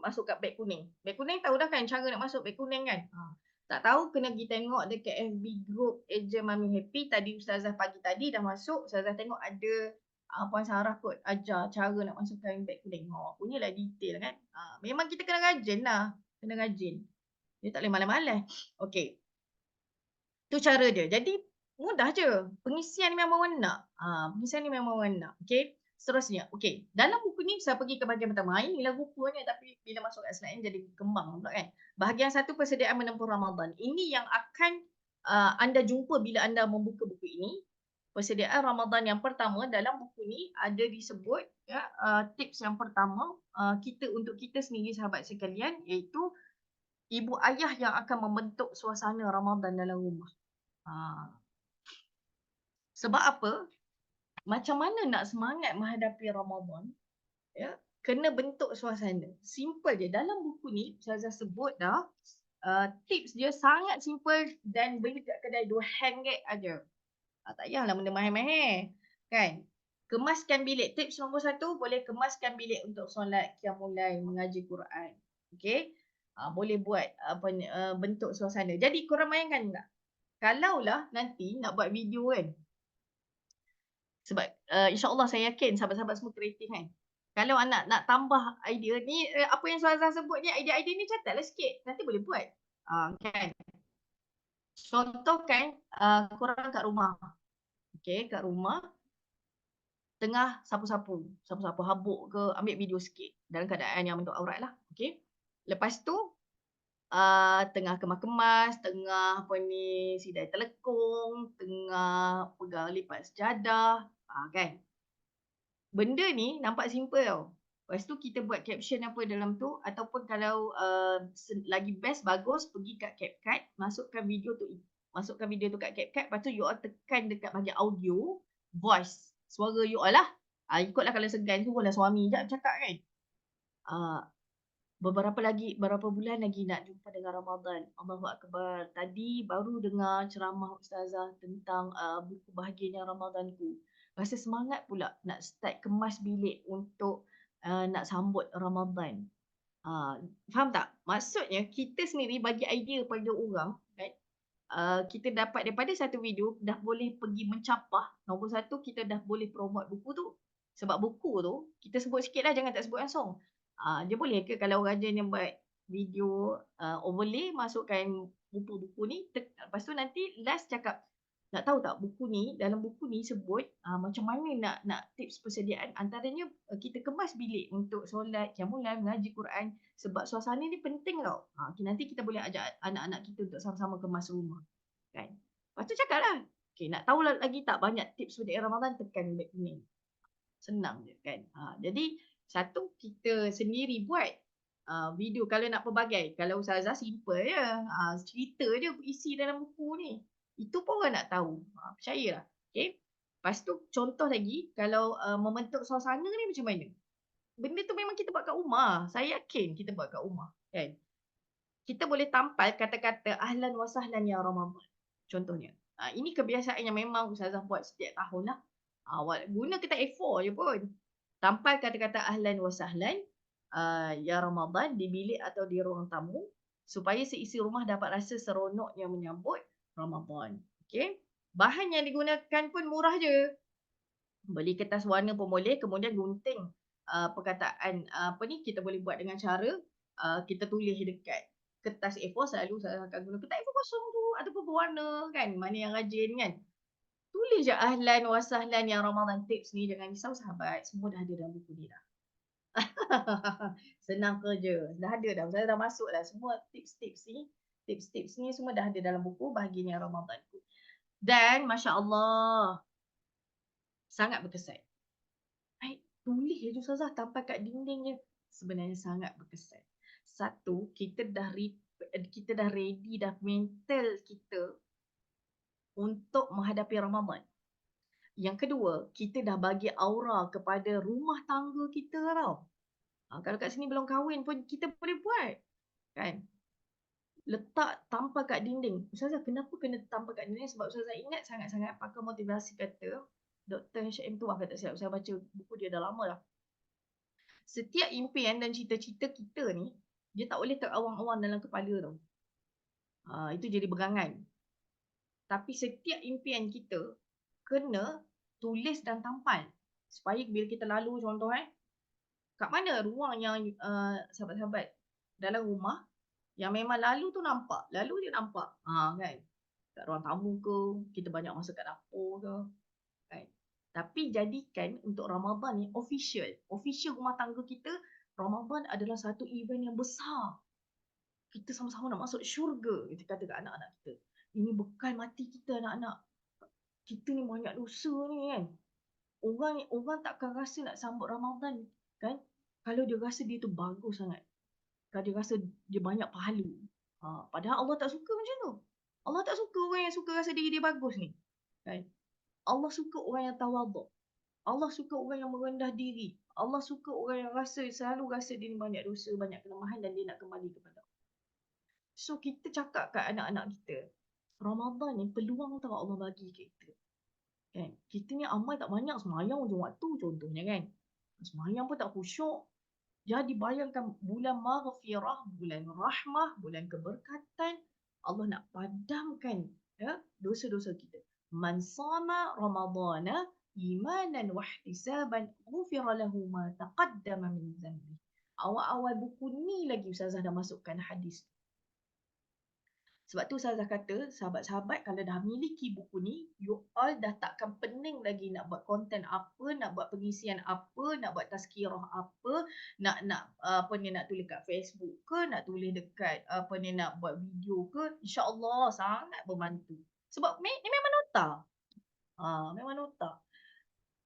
Speaker 1: Masuk kat beg kuning. Beg kuning tahu dah kan cara nak masuk beg kuning kan. Tak tahu kena pergi tengok dekat FB group Ejen Mami Happy. Tadi Ustazah pagi tadi dah masuk. Ustazah tengok ada Puan Sarah kot ajar cara nak masukkan beg kuning. Punyalah detail kan. Memang kita kena rajin lah. Kena rajin. Dia tak boleh malas-malas. Okey. Tu cara dia. Jadi mudah je. Pengisian ni memang orang nak. Pengisian ni memang orang nak. Okey. Seterusnya. Okey. Dalam buku ni saya pergi ke bahagian pertama. Inilah bukunya tapi bila masuk kat slide ni jadi kembang pula kan. Bahagian 1 persediaan menempuh Ramadan. Ini yang akan anda jumpa bila anda membuka buku ini. Persediaan Ramadan yang pertama dalam buku ni ada disebut tips yang pertama kita untuk kita sendiri sahabat sekalian iaitu ibu ayah yang akan membentuk suasana Ramadan dalam rumah. Sebab apa? Macam mana nak semangat menghadapi Ramadan? Ya, kena bentuk suasana. Simple je. Dalam buku ni saya sebut dah tips dia sangat simple dan beli kat kedai RM2 aja. Tak payahlah benda mahal-mahal. Kan? Kemaskan bilik. Tips nombor 1, boleh kemaskan bilik untuk solat, qiyamul lail, mengaji Quran. Okey? Boleh buat bentuk suasana. Jadi korang bayangkan tak? Kalaulah nanti nak buat video kan. Sebab insya-Allah saya yakin sahabat-sahabat semua kreatif kan. Kalau anak nak tambah idea ni, apa yang Suazah sebut ni, idea-idea ni catatlah sikit. Nanti boleh buat. Kan? Contohkan korang kat rumah. Okey, kat rumah tengah sapu-sapu habuk ke, ambil video sikit dalam keadaan yang bentuk aurat lah. Okey. Lepas tu tengah kemas-kemas, tengah sidai telekung, tengah pegang lipat sejadah, kan. Benda ni nampak simple tau. Lepas tu kita buat caption apa dalam tu, ataupun kalau lagi best, bagus, pergi kat CapCut, masukkan video tu kat CapCut, lepas tu you all tekan dekat bahagian audio, voice, suara you all lah. Ikutlah kalau segan tu lah suami je cakap kan. Berapa bulan lagi nak jumpa dengan Ramadan. Allahu Akbar. Tadi baru dengar ceramah Ustazah tentang buku Bahagianya Ramadanku. Rasa semangat pula nak start kemas bilik untuk nak sambut Ramadan. Faham tak? Maksudnya kita sendiri bagi idea pada orang kan. Kita dapat daripada satu video dah boleh pergi mencapah. Nombor 1, kita dah boleh promote buku tu. Sebab buku tu kita sebut sikit lah, jangan tak sebut langsung. Dia boleh ke kalau rajin yang buat video overlay, masukkan buku-buku ni, lepas tu nanti last cakap, nak tahu tak buku ni, dalam buku ni sebut macam mana nak tips persediaan, antaranya kita kemas bilik untuk solat, qiyamul lail, mengaji Quran, sebab suasana ni penting tau. Nanti kita boleh ajak anak-anak kita untuk sama-sama kemas rumah. Kan? Lepas tu cakap lah. Okay, nak tahu lagi tak banyak tips pada Ramadan, tekan beg kuning. Senang je kan. Jadi satu, kita sendiri buat video kalau nak pelbagai. Kalau Ustazah simple je. Cerita je isi dalam buku ni. Itu pun orang nak tahu. Percayalah. Okay. Lepas tu contoh lagi, kalau membentuk suasana ni macam mana? Benda tu memang kita buat kat rumah. Saya yakin kita buat kat rumah. Kan? Kita boleh tampal kata-kata ahlan wa sahlan ya Ramadan. Contohnya. Ini kebiasaan yang memang Ustazah buat setiap tahun lah. Guna kita A4 je pun. Tampal kata-kata ahlan wa sahlan ya Ramadan di bilik atau di ruang tamu supaya seisi rumah dapat rasa seronoknya menyambut Ramadan. Okey. Bahan yang digunakan pun murah je. Beli kertas warna pun boleh, kemudian gunting perkataan kita boleh buat dengan cara kita tulis dekat kertas A4. Selalu saya akan guna kertas A4 kosong tu ataupun berwarna kan, mana yang rajin kan. Tulis je ahlan wa sahlan yang Ramadan. Tips ni jangan risau sahabat, semua dah ada dalam buku ni dah. Senang kerja, dah ada dah. Saya dah masuk dah semua tips-tips ni. Tips-tips ni semua dah ada dalam buku bahagian yang Ramadan tu. Dan Masya Allah, sangat berkesan. Tulis je Ustazah tampal kat dinding je. Sebenarnya sangat berkesan. Satu, kita dah ready dah mental kita untuk menghadapi Ramadan. Yang kedua, kita dah bagi aura kepada rumah tangga kita tau. Kalau kat sini belum kahwin pun kita boleh buat. Kan? Letak tampal kat dinding. Ustazah, kenapa kena tampal kat dinding? Sebab Ustazah ingat sangat-sangat pakar motivasi kata, Dr. H.M. Tuah kata saya baca buku dia dah lama dah. Setiap impian dan cita-cita kita ni, dia tak boleh terawang-awang dalam kepala tau. Itu jadi berangan. Tapi setiap impian kita kena tulis dan tampal. Supaya bila kita lalu contoh kat mana ruang yang sahabat-sahabat dalam rumah yang memang lalu tu nampak. Lalu dia nampak. Kan? Kat ruang tamu ke, kita banyak masa kat dapur ke. Kan? Tapi jadikan untuk Ramadan ni official. Official rumah tangga kita, Ramadan adalah satu event yang besar. Kita sama-sama nak masuk syurga. Kita kata kat anak-anak kita. Ini bekal mati kita anak-anak. Kita ni banyak dosa ni kan. Orang takkan rasa nak sambut Ramadan kan. Kalau dia rasa dia tu bagus sangat. Kalau dia rasa dia banyak pahala. Padahal Allah tak suka macam tu. Allah tak suka orang yang suka rasa diri dia bagus ni. Kan? Allah suka orang yang tawaduk. Allah suka orang yang merendah diri. Allah suka orang yang selalu rasa dia ni banyak dosa, banyak kelemahan dan dia nak kembali kepada Allah. So kita cakap kat anak-anak kita, Ramadan ni peluang tau Allah bagi kita. Kan? Kita ni amal tak banyak, semayang hujung waktu contohnya kan. Semayang pun tak khusyuk. Jadi bayangkan bulan maghfirah, bulan rahmah, bulan keberkatan. Allah nak padamkan dosa-dosa kita. Man sama Ramadana imanan wahtisaban ghufira lahu ma taqaddama min dhanbi. Awal-awal buku ni lagi Ustazah dah masukkan hadis. Sebab tu Ustazah kata, sahabat-sahabat kalau dah miliki buku ni, you all dah takkan pening lagi nak buat konten apa, nak buat pengisian apa, nak buat tazkirah apa, nak tulis kat Facebook ke, nak tulis dekat nak buat video ke. InsyaAllah sangat membantu. Sebab ni memang nota. Memang nota.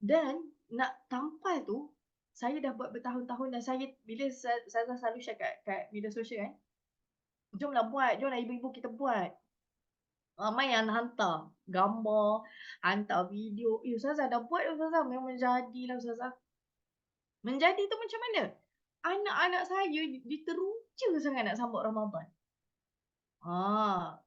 Speaker 1: Dan nak tampal tu, saya dah buat bertahun-tahun dan bila Ustazah selalu share kat media sosial kan, jomlah buat, jomlah ibu-ibu kita buat. Ramai yang hantar gambar, hantar video. Ustazah dah buat Ustazah. Memang menjadilah Ustazah. Menjadi tu macam mana? Anak-anak saya dia teruja sangat nak sambut Ramadan.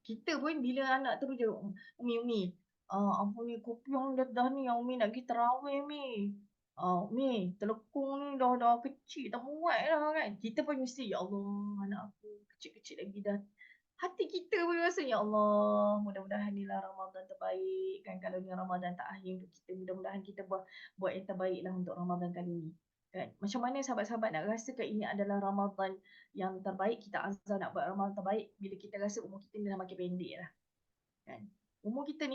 Speaker 1: Kita pun bila anak teruja, Umi, ampun ni kopiang dah ni, Umi nak pergi tarawih Umi. Umi, telekung ni dah kecil, dah muat dah kan. Kita pun mesti, ya Allah, anak aku kecil-kecil lagi dah. Hati kita pun rasa, ya Allah, mudah-mudahan inilah Ramadan terbaik kan. Kalau ni Ramadan tak akhir untuk kita, mudah-mudahan kita buat yang terbaiklah untuk Ramadan kali ni. Kan? Macam mana sahabat-sahabat nak rasakan ini adalah Ramadan yang terbaik, kita azam nak buat Ramadan terbaik bila kita rasa umur kita ni dah makin pendek lah. Kan? Umur kita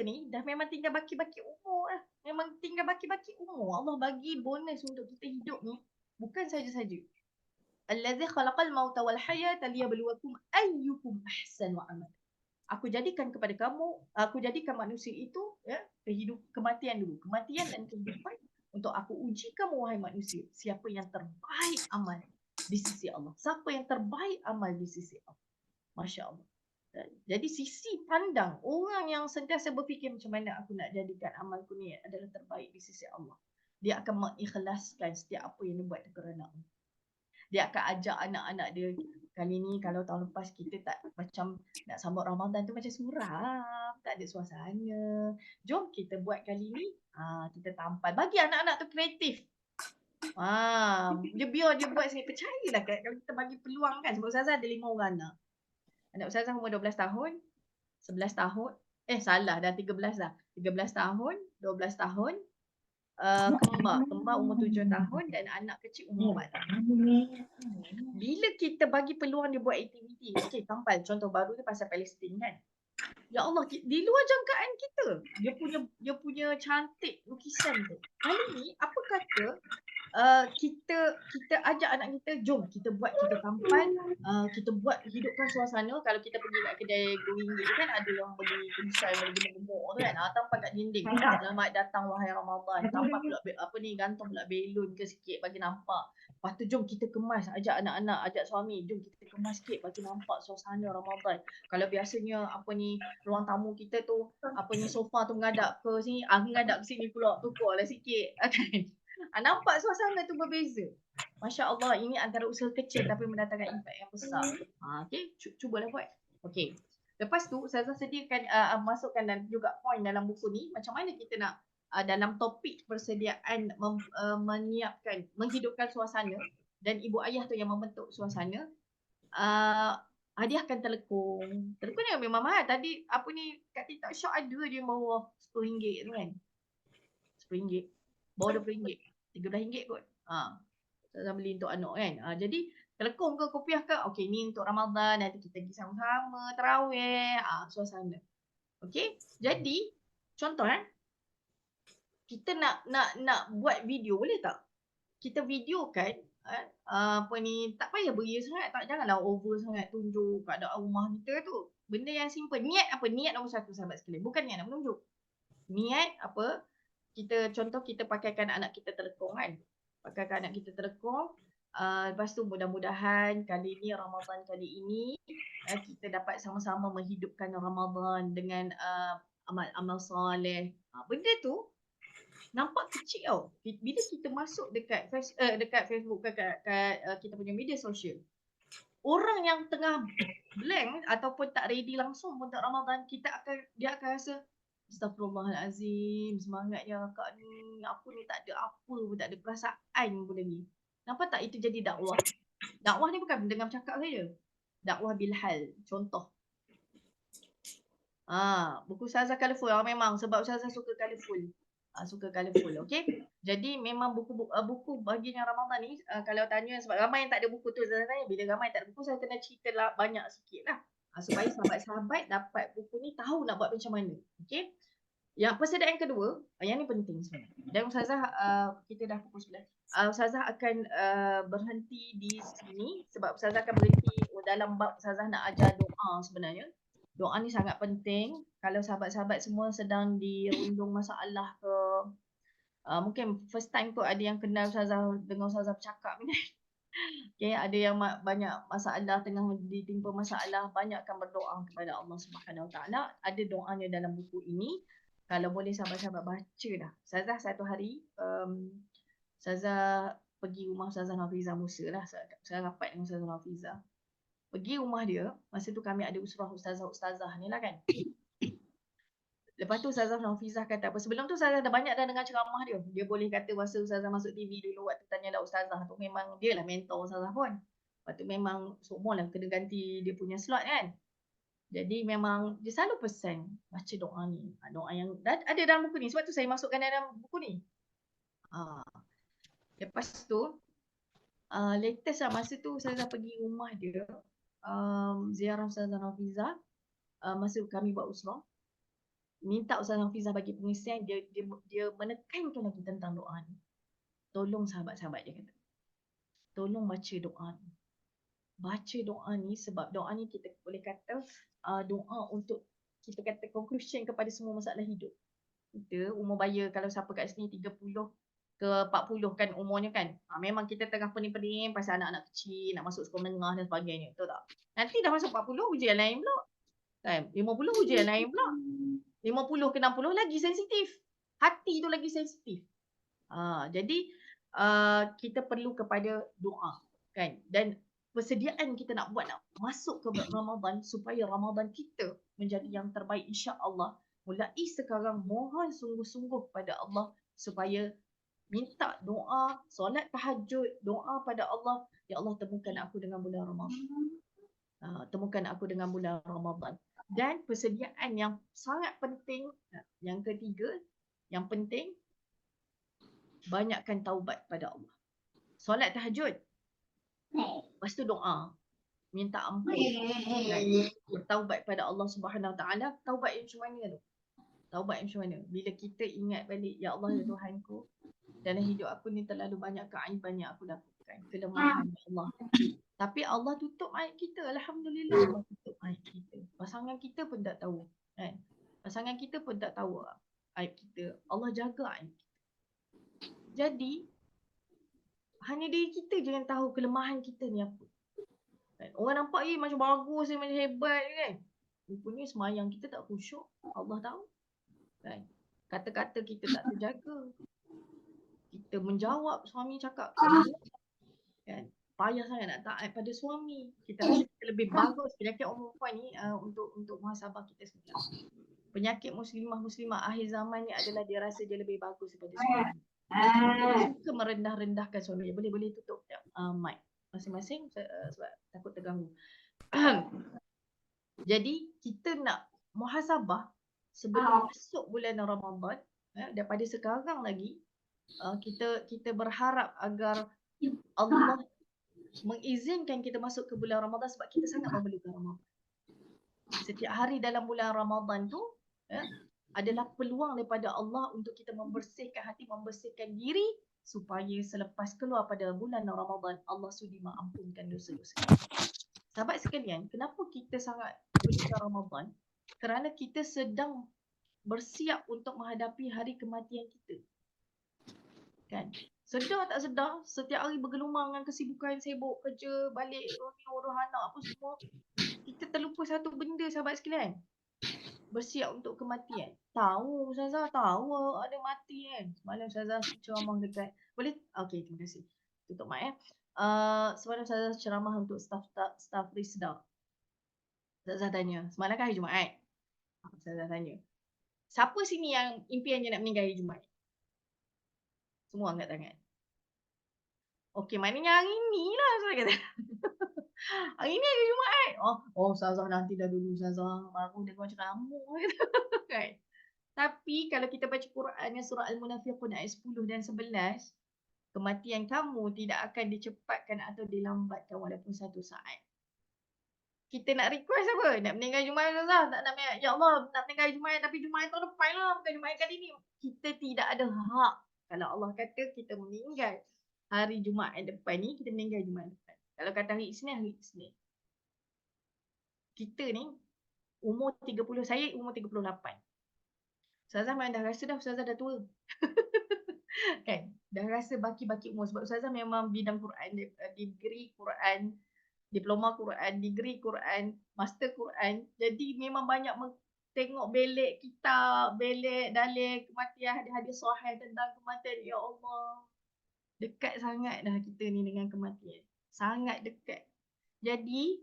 Speaker 1: ni dah memang tinggal baki-baki umur lah. Memang tinggal baki-baki umur. Allah bagi bonus untuk kita hidup ni bukan saja-saja. Allazi khalaqal mauta wal hayata liyabluwakum ayyukum ahsanu amala. Aku jadikan kepada kamu, aku jadikan manusia itu ya, kematian dulu, kematian dan kehidupan untuk aku uji kamu wahai manusia, siapa yang terbaik amal di sisi Allah. Siapa yang terbaik amal di sisi Allah. Masya Allah. Jadi sisi pandang orang yang sentiasa berfikir macam mana aku nak jadikan amalku ni adalah terbaik di sisi Allah. Dia akan mengikhlaskan setiap apa yang dia buat kerana Allah. Dia akan ajak anak-anak dia, kali ni kalau tahun lepas kita tak macam nak sambut Ramadan tu macam suram, tak ada suasana. Jom kita buat kali ni, kita tampal. Bagi anak-anak tu kreatif. Dia biar dia buat, saya percayalah kalau kita bagi peluang kan. Sebab Ustazah ada 5 orang anak. Anak Ustazah umur 12 tahun, 11 tahun, salah dah 13 dah. 13 tahun, 12 tahun, kembar umur 7 tahun dan anak kecil umur 4 tahun. Bila kita bagi peluang dia buat aktiviti, okey tampal contoh baru ni pasal Palestin kan. Ya Allah, di luar jangkaan kita. Dia punya cantik lukisan tu. Kali ni apa kata kita ajak anak kita, jom kita tampal, kita buat hidupkan suasana. Kalau kita pergi kat kedai RM2 kan ada yang beli tulisan beli gemuk tu kan, tampal kat dinding, selamat datang wahai Ramadan, tampal pula gantung pula belon ke sikit bagi nampak. Lepas tu jom kita kemas, ajak anak-anak, ajak suami, jom kita kemas sikit bagi nampak suasana Ramadan. Kalau biasanya ruang tamu kita tu sofa tu mengadap ke sini, mengadap ke sini pula, tukarlah sikit kan. Nampak suasana tu berbeza. Masya Allah, ini antara usaha kecil tapi mendatangkan impak yang besar. Okay, cubalah buat. Okay. Lepas tu, saya sediakan, masukkan dan juga poin dalam buku ni, macam mana kita nak dalam topik persediaan menyiapkan, menghidupkan suasana dan ibu ayah tu yang membentuk suasana, hadiahkan telekung. Telekung ni memang mahal. Tadi kat TikTok Shop ada dia bawah RM10 tu kan. RM10. Bawah RM20. RM13 kot. Saya beli untuk anak kan. Jadi telekung ke kopiah ke, okey ni untuk Ramadan, nanti kita pergi sama-sama tarawih, suasana. Okey. Jadi contoh kita nak buat video boleh tak? Kita videokan tak payah beria sangat, janganlah over sangat tunjuk keadaan rumah kita tu. Benda yang simple. Niat apa? Niat nombor 1 sahabat sekalian. Bukan niat nak menunjuk. Niat apa? Kita pakaikan anak kita telekung kan. Pakaikan anak kita telekung. Lepas tu mudah-mudahan kali ni Ramadan kali ini kita dapat sama-sama menghidupkan Ramadan dengan amal-amal soleh. Benda tu nampak kecil tau. Bila kita masuk dekat Facebook, dekat kita punya media sosial, orang yang tengah blank ataupun tak ready langsung untuk Ramadan, dia akan rasa Astaghfirullahalazim, semangatnya akak ni, aku ni tak ada apa pun, tak ada perasaan pun lagi. Nampak tak itu jadi dakwah? Dakwah ni bukan dengan bercakap saja. Dakwah bilhal, contoh. Buku Ustazah colourful memang sebab Ustazah suka colourful. Okay. Jadi memang buku bagian Ramadan ni, kalau tanya sebab ramai yang tak ada buku tu, Ustazah tanya bila ramai yang tak ada buku, saya kena cerita banyak sikit lah. Supaya sahabat-sahabat dapat buku ni tahu nak buat macam mana. Okay. Yang persediaan kedua, yang ni penting sebenarnya. Dan Ustazah, kita dah pukul 11. Ustazah akan berhenti di sini sebab Ustazah akan berhenti dalam bab Ustazah nak ajar doa sebenarnya. Doa ni sangat penting. Kalau sahabat-sahabat semua sedang dirundung masalah ke, mungkin first time kot ada yang kenal Ustazah, dengar Ustazah bercakap ni. Okay, ada yang banyak masalah, tengah ditimpa masalah, banyakkan berdoa kepada Allah Subhanahu Wa Taala. Ada doanya dalam buku ini. Kalau boleh sahabat-sahabat baca dah. Ustazah satu hari, Ustazah pergi rumah Ustazah Nafizah Musa lah. Saya rapat dengan Ustazah Nafizah. Pergi rumah dia, masa tu kami ada usrah ustazah-ustazah ni lah kan. Lepas tu Ustazah Nafizah kata apa, sebelum tu Ustazah dah banyak dah dengar ceramah dia. Dia boleh kata masa Ustazah masuk TV dulu waktu Tanyalah Ustazah tu, memang dia lah mentor Ustazah pun. Lepas tu memang semua lah kena ganti dia punya slot kan. Jadi memang dia selalu pesan baca doa ni. Doa yang ada dalam buku ni. Sebab tu saya masukkan dalam buku ni. Lepas tu, latest lah masa tu Ustazah pergi rumah dia, ziarah Ustazah Nafizah, masa kami buat usrah. Minta Ustazah Nafizah bagi pengisian, dia menekankan lagi tentang doa ni. Tolong sahabat-sahabat dia kata. Tolong baca doa ni. baca doa ni, sebab doa ni kita boleh kata doa untuk kita kata conclusion kepada semua masalah hidup. Kita umur baya, kalau siapa kat sini 30 ke 40 kan umurnya kan, memang kita tengah pening-pening pasal anak-anak kecil nak masuk sekolah menengah dan sebagainya, betul tak? Nanti dah masuk 40 ujian lain pula kan, 50 ujian lain pula, 50 ke 60 lagi sensitif, hati tu lagi sensitif. Jadi kita perlu kepada doa kan, dan persediaan kita nak buat nak masuk ke Ramadan supaya Ramadan kita menjadi yang terbaik, insya-Allah. Mulai sekarang mohon sungguh-sungguh pada Allah supaya minta doa, solat tahajud, doa pada Allah, ya Allah temukan aku dengan bulan Ramadan. Temukan aku dengan bulan Ramadan. Dan persediaan yang sangat penting, yang ketiga, yang penting, banyakkan taubat pada Allah. Solat tahajud, lepas tu doa, minta ampun, kan? Bertaubat pada Allah Subhanahu Wa Taala. Taubat yang macam mana tu? Taubat yang macam mana? Bila kita ingat balik, ya Allah, ya Tuhanku, dalam hidup aku ni terlalu banyak keaiban yang aku lakukan, kelemahan, ya Allah. Tapi Allah tutup aib kita, alhamdulillah Allah tutup aib kita. Pasangan kita pun tak tahu, kan? Pasangan kita pun tak tahu aib kita. Allah jaga aib kita. Jadi hanya diri kita je yang tahu kelemahan kita ni apa. Kan? Orang nampak macam bagus, macam hebat kan. Rupanya semayang kita tak khusyuk. Allah tahu. Kan? Kata-kata kita tak terjaga. Kita menjawab suami cakap, kan? Payah sangat nak taat pada suami. Kita rasa kita lebih bagus. Penyakit orang perempuan ni untuk muhasabah kita semua. Penyakit muslimah akhir zaman ni adalah dia rasa dia lebih bagus daripada suami. Dia suka merendah-rendahkan suami. Boleh tutup mic masing-masing sebab takut terganggu. Jadi kita nak muhasabah sebelum masuk bulan Ramadan, daripada sekarang lagi kita berharap agar Allah mengizinkan kita masuk ke bulan Ramadan sebab kita sangat memerlukan Ramadan. Setiap hari dalam bulan Ramadan tu adalah peluang daripada Allah untuk kita membersihkan hati, membersihkan diri supaya selepas keluar pada bulan Ramadan, Allah sudi mengampunkan dosa-dosa. Sahabat sekalian, kenapa kita sangat perlukan Ramadan? Kerana kita sedang bersiap untuk menghadapi hari kematian kita. Kan? Sedar tak sedar, setiap hari bergelumang dengan kesibukan, sibuk kerja, balik, urus anak apa semua. Kita terlupa satu benda, sahabat sekalian. Bersiap untuk kematian. Tahu Ustazah, tahu ada mati kan. Semalam Ustazah ceramah dekat. Boleh? Okey, terima kasih. Tutup mic semalam Ustazah ceramah untuk staff Risda. Ustazah tanya, semalam kan hari Jumaat. Ustazah tanya, siapa sini yang impiannya nak meninggal hari Jumaat? Semua angkat tangan. Okey, maknanya hari ni lah Ustazah kata. Hari ni hari Jumaat. Ustazah nanti dah dulu Ustazah. Baru dia macam kamu. Kan? Tapi kalau kita baca Quran yang surah Al-Munafiqun ayat 10 dan 11, kematian kamu tidak akan dicepatkan atau dilambatkan walaupun satu saat. Kita nak request apa? Nak meninggal Jumaat Ustazah? Tak nak, ya Allah, nak meninggal Jumaat tapi Jumaat tahun depan lah, bukan Jumaat kali ni. Kita tidak ada hak. Kalau Allah kata kita meninggal hari Jumaat depan ni, kita meninggal Jumaat depan. Kalau kata hari Isnin, hari Isnin. Kita ni umur 30, saya umur 38. Ustazah memang dah rasa dah Ustazah dah tua. Kan? Dah rasa baki-baki umur sebab Ustazah memang bidang Quran, degree Quran, diploma Quran, degree Quran, master Quran. Jadi memang banyak tengok belik kitab, belik dalil kematian, hadis-hadis sahih tentang kematian. Ya Allah. Dekat sangat dah kita ni dengan kematian. Sangat dekat. Jadi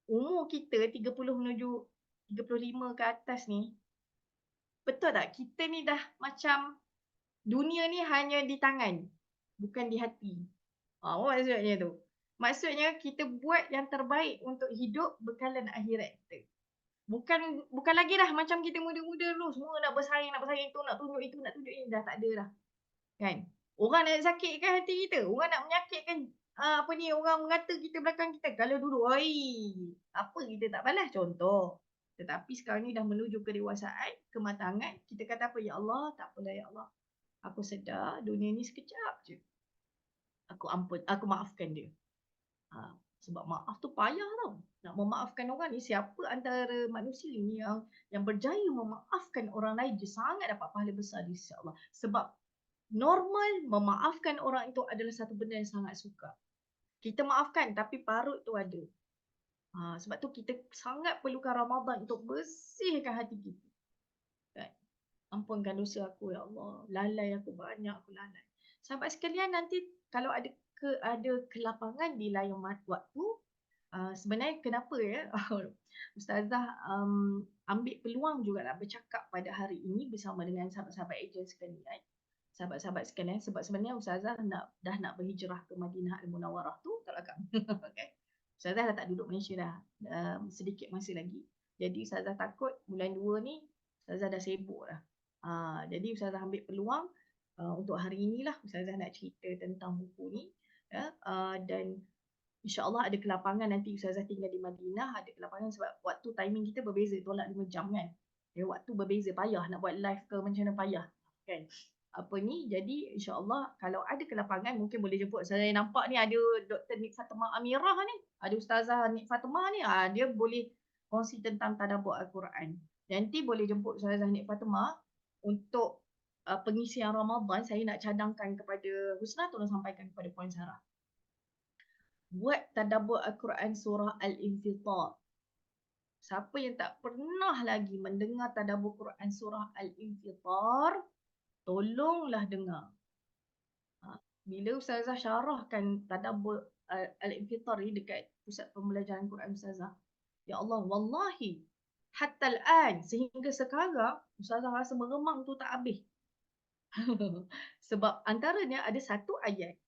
Speaker 1: umur kita 30 menuju 35 ke atas ni, betul tak? Kita ni dah macam dunia ni hanya di tangan, bukan di hati. Apa maksudnya tu? Maksudnya kita buat yang terbaik untuk hidup bekalan akhirat kita. Bukan lagi dah macam kita muda-muda dulu. Semua nak bersaing tu, nak tunjuk itu, nak tunjuk ini. Dah tak ada dah. Kan? Orang nak sakitkan hati kita. Orang nak menyakitkan orang mengata kita belakang kita. Kalau dulu, apa kita tak balas? Contoh. Tetapi sekarang ni dah menuju kedewasaan, kematangan. Kita kata apa? Ya Allah, tak apalah ya Allah. Aku sedar dunia ni sekejap je. Aku maafkan dia. Sebab maaf tu payah tau. Nak memaafkan orang ni, siapa antara manusia ni yang berjaya memaafkan orang lain, dia sangat dapat pahala besar di sisi Allah. Sebab normal memaafkan orang itu adalah satu benda yang sangat suka. Kita maafkan tapi parut tu ada. Sebab tu kita sangat perlukan Ramadan untuk bersihkan hati kita. Kan? Ampunkan dosa aku ya Allah. Lalai aku, banyak aku lalai. Sahabat sekalian, nanti kalau ada kelapangan di lain waktu, sebenarnya kenapa ya Ustazah ambil peluang juga nak bercakap pada hari ini bersama dengan sahabat-sahabat ejen sekalian. Sahabat-sahabat sekalian, sebab sebenarnya Ustazah dah nak berhijrah ke Madinah Al-Munawwarah tu kat belakang. Okay. Ustazah dah tak duduk Malaysia dah, sedikit masa lagi. Jadi Ustazah takut bulan 2 ni Ustazah dah sibuk dah. Jadi Ustazah ambil peluang untuk hari inilah Ustazah nak cerita tentang buku ni. Dan InsyaAllah ada kelapangan nanti Ustazah tinggal di Madinah, ada kelapangan sebab waktu timing kita berbeza, tolak 5 jam kan. Waktu berbeza, payah nak buat live ke macam mana payah. Kan? Jadi insyaAllah kalau ada kelapangan mungkin boleh jemput. Saya nampak ni ada Dr. Nik Fatimah Amirah ni, ada Ustazah Nik Fatimah ni, dia boleh kongsi tentang tadabbur Al-Quran. Nanti boleh jemput Ustazah Nik Fatimah untuk pengisian Ramadan. Saya nak cadangkan kepada Husna, tolong sampaikan kepada Puan Sarah. Buat tadabbur Al-Quran surah Al-Infitar. Siapa yang tak pernah lagi mendengar tadabbur Quran surah Al-Infitar, tolonglah dengar. Bila Ustazah syarahkan tadabbur Al-Infitar ni dekat pusat pembelajaran Quran Ustazah, ya Allah, wallahi hatta al-an, sehingga sekarang Ustazah rasa meremang tu tak habis. Sebab antaranya ada satu ayat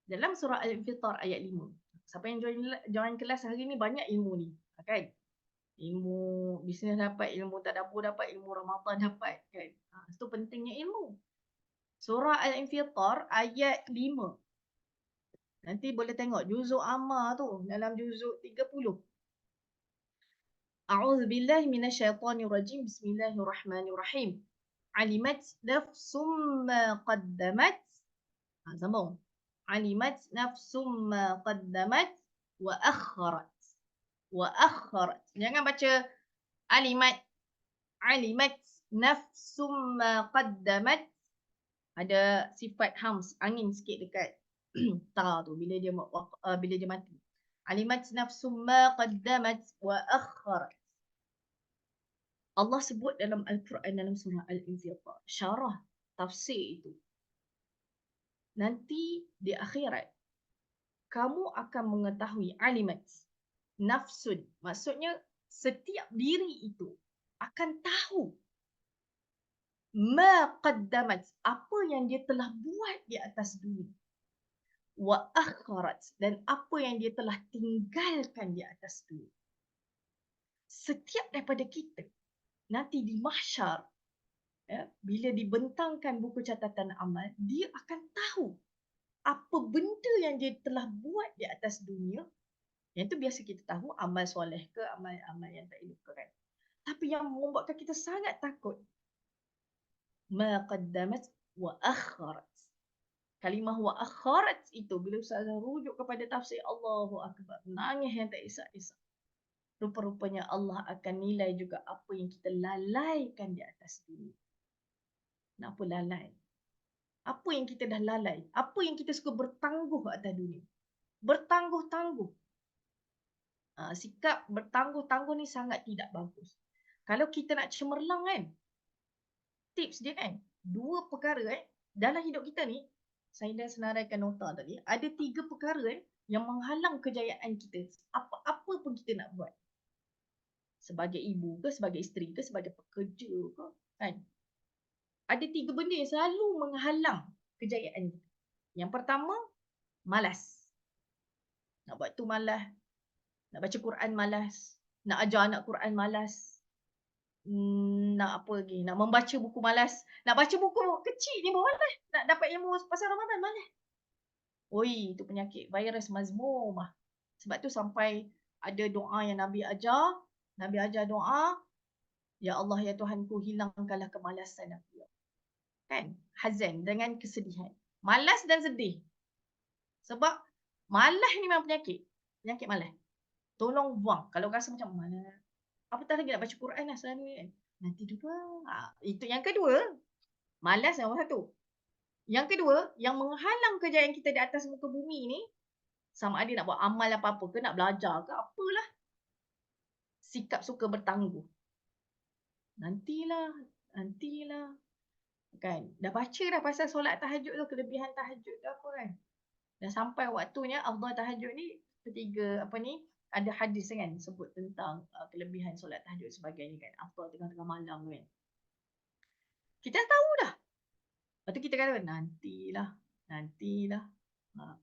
Speaker 1: dalam surah Al-Infitar ayat 5. Siapa yang join kelas hari ni banyak ilmu ni, kan? Ilmu bisnes dapat, ilmu tadabbur dapat, ilmu Ramadan dapat, kan? Itu pentingnya ilmu. Surah Al-Infitar ayat 5. Nanti boleh tengok juzuk amma tu dalam juzuk 30. A'udzubillahi minasyaitonirrajim. Bismillahirrahmanirrahim. Alimat nafsum ma qaddamat. Sambung. Alimat nafsum ma qaddamat wa akharat. Wa akharat. Jangan baca alimat. Alimat nafsum ma qaddamat. Ada sifat hams, angin sikit dekat ta tu bila dia mati. Alimat nafsum ma qaddamat wa akharat. Allah sebut dalam Al-Quran dalam surah Al-Infitar, syarah tafsir itu. Nanti di akhirat kamu akan mengetahui alimat nafsun, maksudnya setiap diri itu akan tahu ma qaddamat, apa yang dia telah buat di atas dunia, wa akharat, dan apa yang dia telah tinggalkan di atas dunia. Setiap daripada kita nanti di mahsyar, bila dibentangkan buku catatan amal, dia akan tahu apa benda yang dia telah buat di atas dunia. Yang tu biasa kita tahu amal soleh ke, amal yang tak elok ke, kan? Tapi yang membuatkan kita sangat takut, ma qaddamat wa akharat. Kalimah wa akharat itu bila Ustazah rujuk kepada tafsir, Allahu Akbar, nangis yang tak isak-isak. Rupa-rupanya Allah akan nilai juga apa yang kita lalaikan di atas dunia. Kenapa lalai? Apa yang kita dah lalai? Apa yang kita suka bertangguh atas dunia? Bertangguh-tangguh. Sikap bertangguh-tangguh ni sangat tidak bagus. Kalau kita nak cemerlang, kan, tips dia, kan, 2 perkara dalam hidup kita ni, saya dah senaraikan nota tadi, ada 3 perkara yang menghalang kejayaan kita. Apa pun kita nak buat. Sebagai ibu ke, sebagai isteri ke, sebagai pekerja ke, kan? Ada 3 benda yang selalu menghalang kejayaan kita. Yang pertama, malas. Nak buat tu malas. Nak baca Quran malas. Nak ajar anak Quran malas. Nak apa lagi? Nak membaca buku malas. Nak baca buku kecil ni pun malas. Nak dapat ilmu pasal Ramadan malas. Oi, itu penyakit virus mazmumah. Sebab tu sampai ada doa yang Nabi ajar. Nabi ajar doa, ya Allah, ya Tuhanku, hilangkanlah kemalasan aku. Kan? Hazan, dengan kesedihan. Malas dan sedih. Sebab malas ni memang penyakit. Penyakit malas. Tolong buang. Kalau rasa macam mana, apatah lagi nak baca Quran lah selalu kan. Nanti dulu lah. Itu yang kedua. Malas nombor satu. Yang kedua, yang menghalang kejayaan kita di atas muka bumi ni, sama ada nak buat amal apa-apa ke, nak belajar ke, apalah. Sikap suka bertangguh. Nantilah, nantilah. Kan? Dah baca dah pasal solat tahajud tu, kelebihan tahajud tu apa kan. Dah sampai waktunya afdal tahajud ni, ketiga apa ni, ada hadis kan sebut tentang kelebihan solat tahajud sebagainya kan. Afdal tengah-tengah malam kan. Kita dah tahu dah. Lepas tu kita kata nantilah, nantilah. Ha.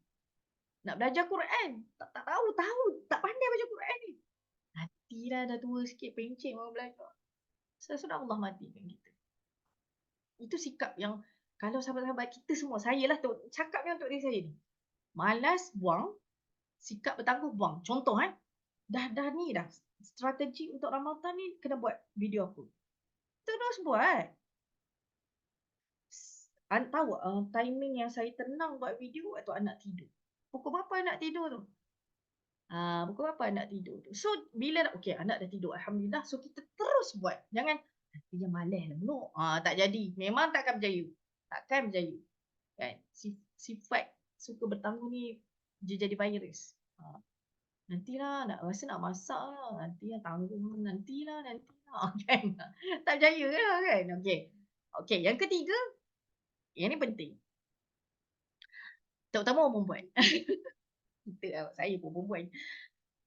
Speaker 1: Nak belajar Quran, tak tahu, tak pandai baca Quran ni. Nantilah dah tua sikit, pencet mau belajar. Sudah Allah matikan kita. Itu sikap yang kalau sahabat-sahabat kita semua, saya lah tu, cakapnya untuk diri saya ni. Malas, buang. Sikap bertangguh, buang. Contoh dah ni dah. Strategi untuk Ramadan ni kena buat video apa. Terus buat. Tahu timing yang saya tenang buat video waktu anak tidur. Pukul berapa anak tidur tu? Pukul berapa anak tidur tu? So, bila okay, anak dah tidur, Alhamdulillah. So, kita terus buat. Jangan, dia malas lah pula. Tak jadi. Memang takkan berjaya. Takkan berjaya. Kan? Sifat suka bertangguh ni, dia jadi virus. Nantilah, nak rasa nak masak lah. Nantilah, tanggung. Nantilah. Kan? Tak berjaya lah kan? Okay, yang ketiga, yang ni penting. Terutama orang perempuan. Saya pun perempuan.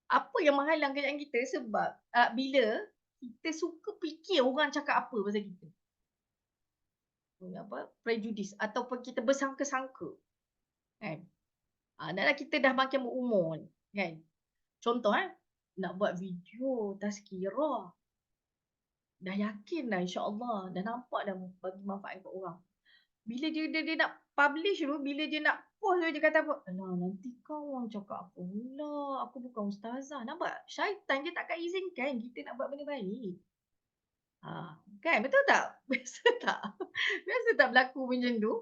Speaker 1: Apa yang menghalang kejayaan kita sebab bila kita suka fikir orang cakap apa pasal kita. Prejudis ataupun kita bersangka-sangka. Kan? Dalam kita dah makin berumur kan. Contoh nak buat video tazkirah. Dah yakin dah insya-Allah, dah nampak dah bagi manfaat kat orang. Bila dia nak publish tu, bila dia nak post dia kata apa? Alah, nanti kau orang cakap apa pula? Aku bukan ustazah. Nampak? Syaitan dia takkan izinkan kita nak buat benda baik. Kan? Betul tak? Biasa tak? Biasa tak berlaku macam tu?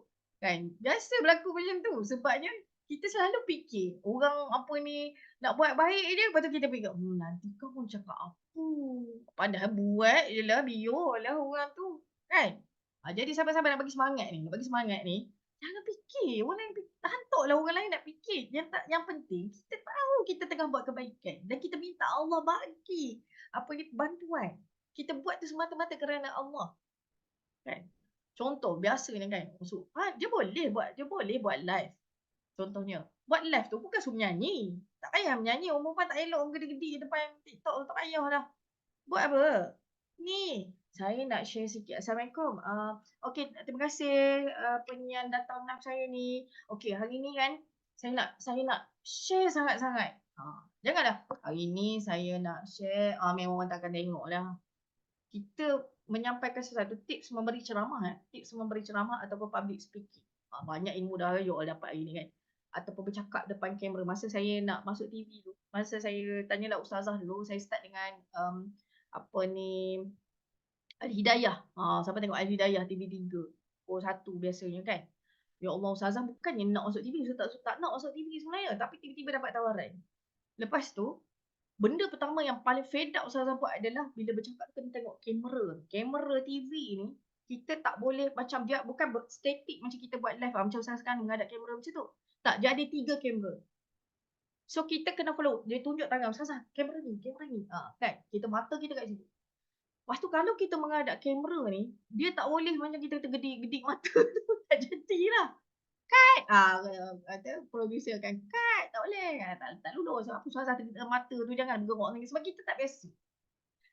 Speaker 1: Kan? Biasa berlaku macam tu. Sebabnya kita selalu fikir orang apa ni nak buat baik je. Lepas tu kita fikir, nanti kau orang cakap apa? Padahal buat je lah, biarlah orang tu. Kan? Jadi sahabat-sahabat nak bagi semangat ni, jangan fikir orang lain hantarlah orang lain nak fikir. Yang penting kita tahu kita tengah buat kebaikan dan kita minta Allah bagi apa ni bantuan. Kita buat tu semata-mata kerana Allah. Kan? Contoh biasanya kan, dia boleh buat live. Contohnya, buat live tu bukan suruh menyanyi. Tak payah menyanyi, orang perempuan tak elok gede-gede depan TikTok, tak payah dah. Buat apa? Ni, saya nak share sikit. Assalamualaikum. Okay, terima kasih penyiar datang live saya ni. Okay, hari ni kan saya nak share sangat-sangat. Janganlah. Hari ni saya nak share, memang orang takkan tengok lah. Kita menyampaikan sesuatu tips memberi ceramah ataupun public speaking. Banyak ilmu dah you all dapat hari ni kan. Ataupun bercakap depan kamera. Masa saya nak masuk TV tu, masa saya tanyalah ustazah dulu, saya start dengan apa ni, Al-Hidayah. Siapa tengok Al-Hidayah TV3? Oh, satu biasanya kan. Ya Allah, ustazah bukannya nak masuk TV, saya tak nak masuk TV sebenarnya, tapi tiba-tiba dapat tawaran. Lepas tu, benda pertama yang paling fed up ustazah buat adalah bila bercakap kena tengok kamera. Kamera TV ni, kita tak boleh macam dia bukan static macam kita buat live macam ustazah sekarang menghadap kamera macam tu. Tak, dia ada 3 kamera. So kita kena follow. Dia tunjuk tangan ustazah, kamera ni. Kan? Kita mata kita kat situ. Lepas tu kalau kita menghadap kamera ni, dia tak boleh macam kita tergedik-gedik mata tu. Tak jadilah. Cut! Kata producer kan, cut! Tak boleh. Tak lulus. Apa suara mata tu jangan bergerak lagi. Sebab kita tak biasa.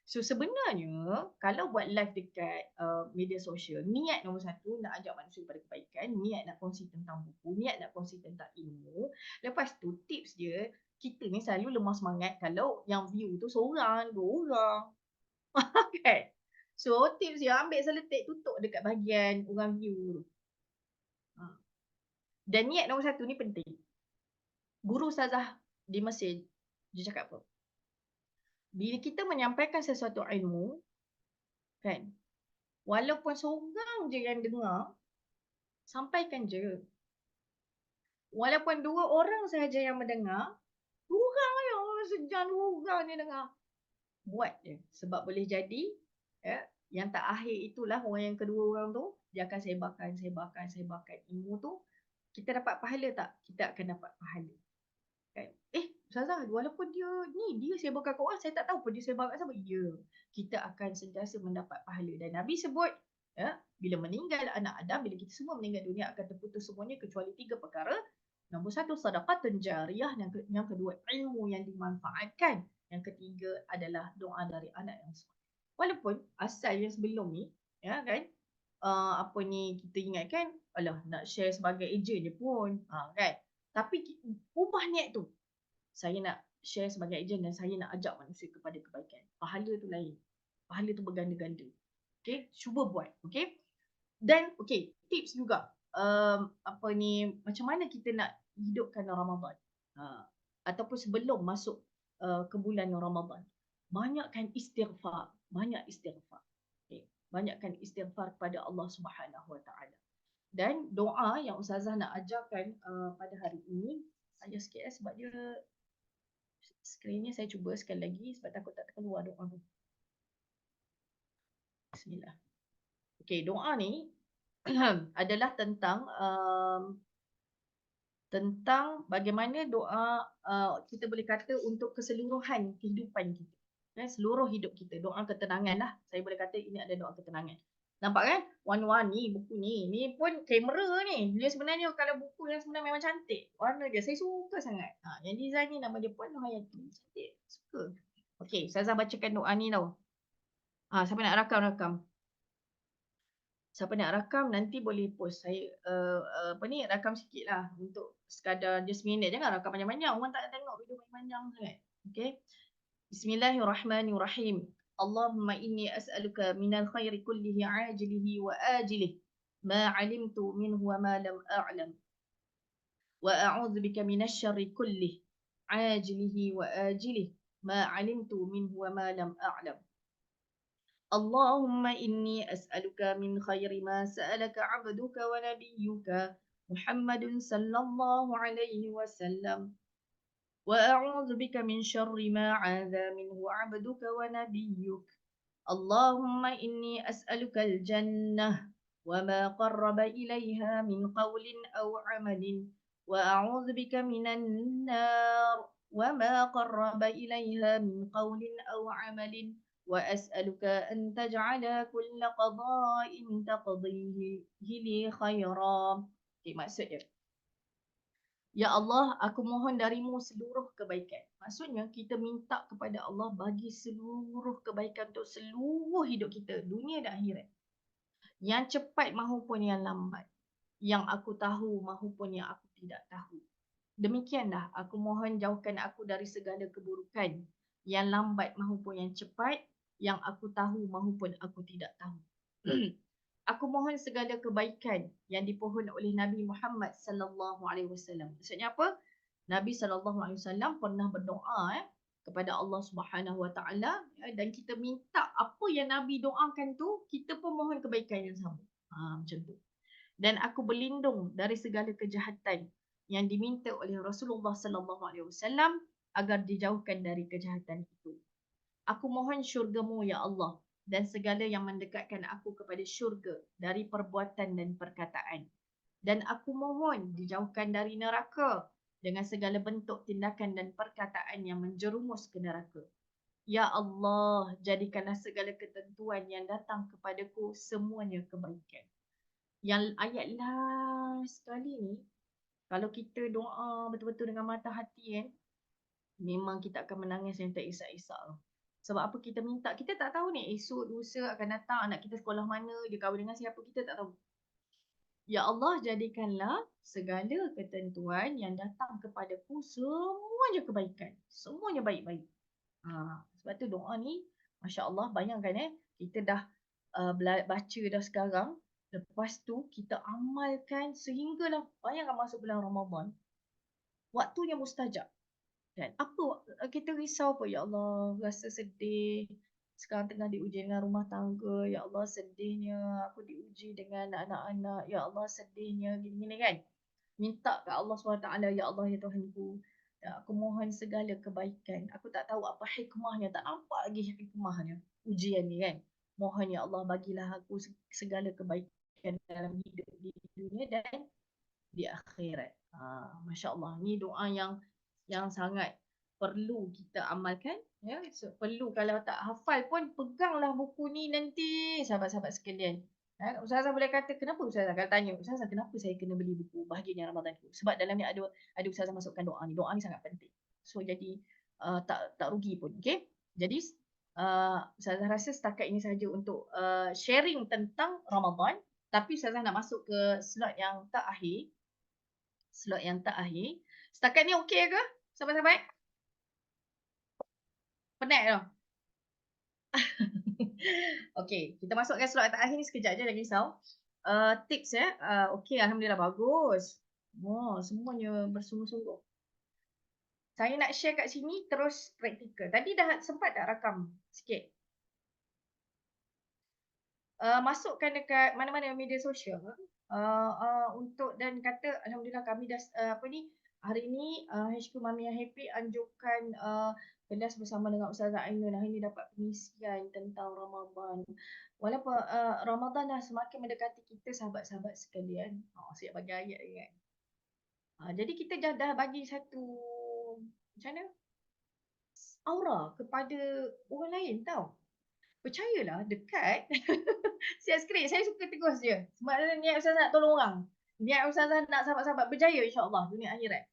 Speaker 1: So sebenarnya, kalau buat live dekat media sosial, niat nombor satu nak ajak manusia kepada kebaikan, niat nak kongsi tentang buku, niat nak kongsi tentang ilmu. Lepas tu tips dia, kita ni selalu lemah semangat kalau yang view tu seorang, 2 orang. Kan? So tips dia ambil seletik tutup dekat bahagian orang view tu. Dan niat nombor satu ni penting. Guru ustazah di Mesir, dia cakap apa? Bila kita menyampaikan sesuatu ilmu, kan, walaupun seorang je yang dengar, sampaikan je. Walaupun 2 orang sahaja yang mendengar, 2 orang je sejam 2 ni dengar. Buat je. Sebab boleh jadi, ya, yang tak akhir itulah orang yang kedua orang tu, dia akan sebarkan ilmu tu. Kita dapat pahala tak? Kita akan dapat pahala. Kan? Ustazah, walaupun dia sebarkan kat orang, saya tak tahu pun dia sebar kat siapa. Ya, kita akan sentiasa mendapat pahala. Dan Nabi sebut, ya, bila meninggal anak Adam, bila kita semua meninggal dunia akan terputus semuanya kecuali 3 perkara. Nombor 1, sedekah jariyah. Yang kedua, ilmu yang dimanfaatkan. Yang ketiga adalah doa dari anak yang soleh. Walaupun asal yang sebelum ni, ya kan, kita ingatkan, alah nak share sebagai ejen je pun, kan. Tapi ubah niat tu. Saya nak share sebagai ejen dan saya nak ajak manusia kepada kebaikan. Pahala tu lain. Pahala tu berganda-ganda. Okay, cuba buat. Okay. Dan okay, tips juga. Macam mana kita nak hidupkan Ramadan. Ataupun sebelum masuk ke bulan Ramadan. Banyakkan istighfar. Banyak istighfar. Okay. Banyakkan istighfar kepada Allah Subhanahu Wa Taala. Dan doa yang Ustazah nak ajarkan pada hari ini, saya sikit sebab dia skrin ni saya cuba sekali lagi sebab takut tak terkeluar doa tu. Bismillah. Okey, doa ni adalah tentang bagaimana doa kita boleh kata untuk keseluruhan kehidupan kita. Seluruh hidup kita, doa ketenangan lah. Saya boleh kata ini ada doa ketenangan. Nampak kan? Warna-warni buku ni. Ni pun kamera ni. Dia sebenarnya kalau buku yang sebenarnya memang cantik. Warna dia. Saya suka sangat. Yang design ni nama dia Puan Nohayati. Cantik. Suka. Okey, Ustazah bacakan doa ni tau. Siapa nak rakam. Siapa nak rakam nanti boleh post. Saya rakam sikit lah. Untuk sekadar just minit. Jangan rakam panjang-panjang. Orang tak nak tengok video panjang-panjang sangat. Okey. Bismillahirrahmanirrahim. Allahumma inni as'aluka minal khairi kullihi ajilihi wa ajilihi ma alimtu minhu wa ma lam a'lam wa a'udzu bika minasy syarri kullihi ajilihi wa ajilihi ma alimtu minhu wa ma lam a'lam. Allahumma inni as'aluka min khairi ma sa'alaka 'abduka wa nabiyyuka Muhammadun sallallahu alaihi wasallam. وأعوذ بك من شر ما عاذ منه عبدك ونبيك اللهم إني أسألك الجنة وما قرب إليها من قول أو عمل وأعوذ بك من النار وما قرب إليها من قول أو عمل وأسألك أن تجعل كل قضاء تقضيه لي خيرا. Maksudnya, ya Allah, aku mohon darimu seluruh kebaikan. Maksudnya kita minta kepada Allah bagi seluruh kebaikan untuk seluruh hidup kita, dunia dan akhirat. Yang cepat mahupun yang lambat. Yang aku tahu mahupun yang aku tidak tahu. Demikianlah aku mohon jauhkan aku dari segala keburukan. Yang lambat mahupun yang cepat. Yang aku tahu mahupun aku tidak tahu. Aku mohon segala kebaikan yang dipohon oleh Nabi Muhammad sallallahu alaihi wasallam. Maksudnya apa? Nabi sallallahu alaihi wasallam pernah berdoa kepada Allah Subhanahu wa taala dan kita minta apa yang Nabi doakan tu, kita pun mohon kebaikan yang sama. Macam tu. Dan aku berlindung dari segala kejahatan yang diminta oleh Rasulullah sallallahu alaihi wasallam agar dijauhkan dari kejahatan itu. Aku mohon syurga-Mu ya Allah dan segala yang mendekatkan aku kepada syurga dari perbuatan dan perkataan. Dan aku mohon dijauhkan dari neraka dengan segala bentuk tindakan dan perkataan yang menjerumus ke neraka. Ya Allah, jadikanlah segala ketentuan yang datang kepadaku semuanya kebaikan. Yang ayat last sekali ni, kalau kita doa betul-betul dengan mata hati memang kita akan menangis yang tak isak-isak. Sebab apa kita minta, kita tak tahu ni esok lusa akan datang anak kita sekolah mana, dia kahwin dengan siapa, kita tak tahu. Ya Allah, jadikanlah segala ketentuan yang datang kepadaku semuanya kebaikan. Semuanya baik-baik. Sebab tu doa ni, Masya Allah, bayangkan kita dah baca dah sekarang. Lepas tu kita amalkan sehinggalah, bayangkan masuk bulan Ramadan. Waktunya mustajab. Dan apa kita risau apa, ya Allah, rasa sedih. Sekarang tengah diuji dengan rumah tangga. Ya Allah, sedihnya aku diuji dengan anak-anak. Ya Allah, sedihnya gini-gini kan. Minta ke Allah SWT, ya Allah, ya Tuhanku, Aku mohon segala kebaikan. Aku tak tahu apa hikmahnya, tak nampak lagi hikmahnya ujian ni kan. Mohon ya Allah bagilah aku segala kebaikan dalam hidup di dunia dan di akhirat. Masya Allah, ni doa yang sangat perlu kita amalkan. Ya, perlu kalau tak hafal pun peganglah buku ni nanti sahabat-sahabat sekalian. Ustazah boleh kata kenapa Ustazah kalau tanya Ustazah kenapa saya kena beli buku Bahagianya Ramadan tu? Sebab dalam ni ada Ustazah masukkan doa ni. Doa ni sangat penting. So jadi tak rugi pun. Okay. Jadi Ustazah rasa setakat ini saja untuk sharing tentang Ramadan. Tapi Ustazah nak masuk ke slot yang terakhir. Setakat ni okey ke? Sahabat-sahabat? Penat tau. Okey, kita masuk ke slot terakhir ni sekejap je, jangan risau. Tips okey, alhamdulillah bagus. Semuanya bersungguh-sungguh. Saya nak share kat sini terus praktikal. Tadi dah sempat tak rakam sikit? Masukkan dekat mana-mana media sosial untuk dan kata alhamdulillah kami dah hari ni HQ Mami yang Happy anjurkan kelas bersama dengan Ustazah Ainun. Hari ni dapat pengisian tentang Ramadan. Walaupun Ramadan dah semakin mendekati kita sahabat-sahabat sekalian. Siap bagi ayat ni kan. Jadi kita dah bagi satu macam mana? Aura kepada orang lain tau. Percayalah dekat siap skrip saya suka tegur je. Sebab niat Ustazah nak tolong orang. Niat Ustazah nak sahabat-sahabat berjaya insya-Allah dunia akhirat.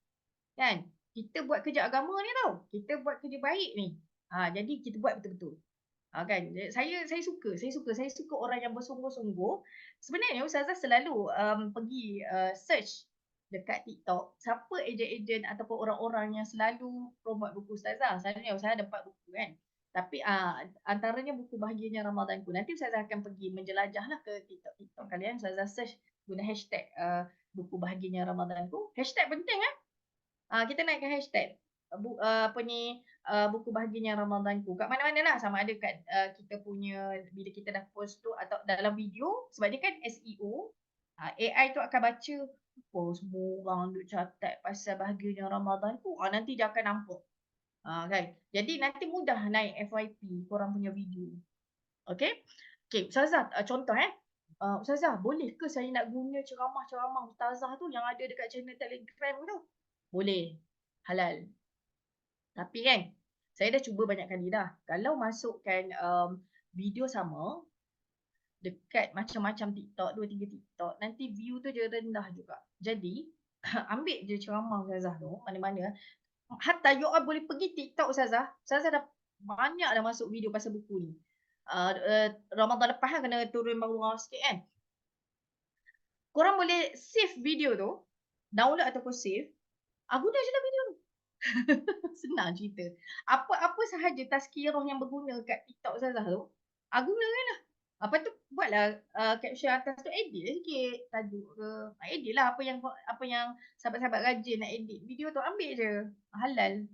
Speaker 1: Kan? Kita buat kerja agama ni tau. Kita buat kerja baik ni. Jadi kita buat betul-betul. Kan? Saya suka orang yang bersungguh-sungguh. Sebenarnya Ustazah selalu pergi search dekat TikTok siapa ejen-ejen ataupun orang-orang yang selalu promote buku Ustazah. Selalunya Ustazah dapat buku kan. Tapi antaranya buku Bahagianya Ramadanku. Nanti Ustazah akan pergi menjelajahlah ke TikTok kalian. Ustazah search guna hashtag buku Bahagianya Ramadanku. Hashtag penting kan? Kita naikkan hashtag buku Bahagianya Ramadanku. Kat mana-mana lah, sama ada kat kita punya bila kita dah post tu atau dalam video, sebab dia kan SEO. AI tu akan baca semua orang duk catat pasal Bahagianya Ramadanku. Nanti dia akan nampak. Kan? Jadi nanti mudah naik FYP korang punya video. Okay? Okay, Ustazah, contoh Ustazah, boleh ke saya nak guna ceramah-ceramah Ustazah tu yang ada dekat channel Telegram tu? Boleh. Halal. Tapi kan, saya dah cuba banyak kali dah. Kalau masukkan video sama dekat macam-macam TikTok, 2-3 TikTok, nanti view tu je rendah juga. Jadi, ambil je ceramah Ustazah tu, mana-mana. Hatta you all boleh pergi TikTok Ustazah. Ustazah dah banyak dah masuk video pasal buku ni. Ramadan lepas kan kena turun bawah sikit kan. Korang boleh save video tu. Download ataupun save. Guna je lah video tu. Senang cerita. Apa sahaja tazkirah yang berguna kat TikTok Ustazah tu. Gunakan lah. Lepas tu buatlah caption atas tu. Edit lah sikit. Tajuk ke. Edit lah apa yang sahabat-sahabat rajin nak edit. Video tu ambil je. Halal.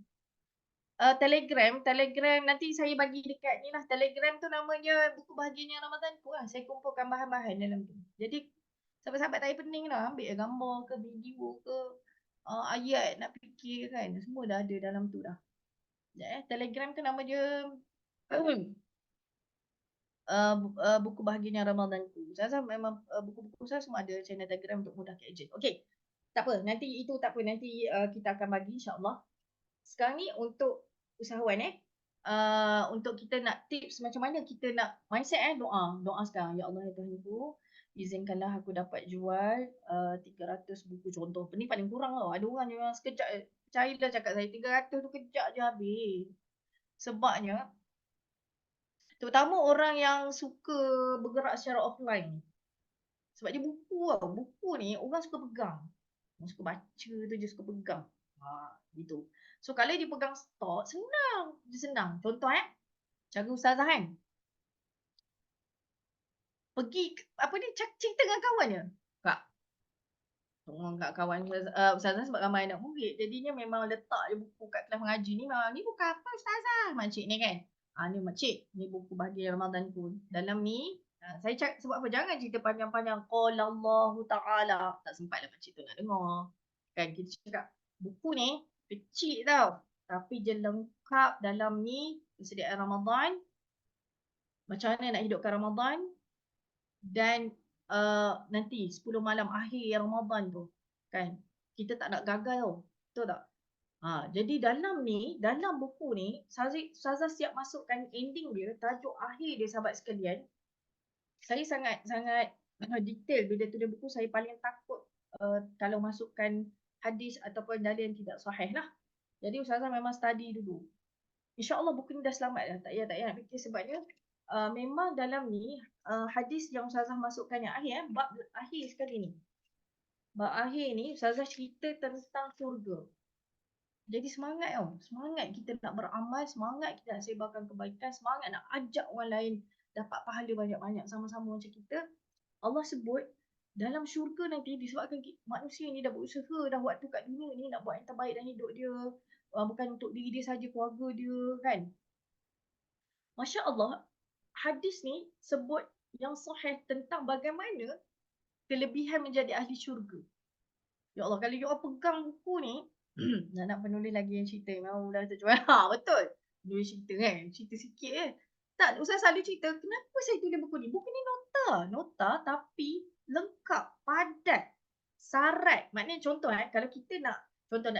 Speaker 1: Telegram nanti saya bagi dekat ni lah. Telegram tu namanya buku Bahagianya Ramadanku lah. Saya kumpulkan bahan-bahan dalam tu. Jadi sahabat-sahabat tak pening lah. Ambil gambar ke video ke ayat nak fikir kan. Semua dah ada dalam tu dah. Telegram tu nama dia buku Bahagianya Ramadanku. Saya memang buku-buku saya semua ada channel Telegram untuk mudahkan ejen. Okay. Tak apa. Nanti kita akan bagi insyaAllah. Sekarang ni untuk usahawan untuk kita nak tips macam mana kita nak mindset doa sekarang. Ya Allah ya Tuhanku, izinkanlah aku dapat jual 300 buku contoh. Ni paling kurang tau. Ada orang yang sekejap percayalah cakap saya 300 tu kejap je habis. Sebabnya terutama orang yang suka bergerak secara offline. Sebab dia buku tau. Buku ni orang suka pegang. Orang suka baca tu je suka pegang. Gitu. So kalau dia pegang stok, senang. Contoh cara Ustazah kan. Pergi, cerita dengan kawannya. Kak, tolong kat kawan Ustazah sebab ramai anak murid. Jadinya memang letak je buku kat kelas mengaji ni. Ni buku apa Ustazah? Makcik ni kan. Ni makcik, ni buku Bahagia Ramadanku. Dalam ni, saya cakap sebab apa? Jangan cerita panjang-panjang. Qala Allahu Ta'ala. Tak sempat lah makcik tu nak dengar. Kan kita cakap, buku ni Kecil tau. Tapi dia lengkap dalam ni persediaan Ramadan. Macam mana nak hidupkan Ramadan. Dan nanti 10 malam akhir Ramadan tu. Kan. Kita tak nak gagal tau. Betul tak? Jadi dalam buku ni, Ustazah siap masukkan ending dia, tajuk akhir dia sahabat sekalian. Saya sangat detail bila tulis buku. Saya paling takut kalau masukkan hadis ataupun dalil yang tidak sahih lah. Jadi Ustazah memang study dulu. InsyaAllah buku ni dah selamat dah. Tak payah nak fikir sebabnya memang dalam ni hadis yang Ustazah masukkan yang akhir, bab akhir sekali ni. Bab akhir ni Ustazah cerita tentang syurga. Jadi semangat tau. Semangat kita nak beramal, semangat kita nak sebarkan kebaikan, semangat nak ajak orang lain dapat pahala banyak-banyak sama-sama macam kita. Allah sebut dalam syurga nanti disebabkan manusia ni dah berusaha dah waktu kat dunia ni nak buat yang terbaik dalam hidup dia. Bukan untuk diri dia saja, keluarga dia kan. Masya Allah, hadis ni sebut yang sahih tentang bagaimana kelebihan menjadi ahli syurga. Ya Allah, kalau you all pegang buku ni, nak penulis lagi yang cerita memang dah terjual. Betul. Penulis cerita kan. Cerita sikit je. Tak, Ustaz selalu cerita, kenapa saya tulis buku ni? Buku ni nota tapi lengkap, padat, syarat. Maknanya contoh kalau kita nak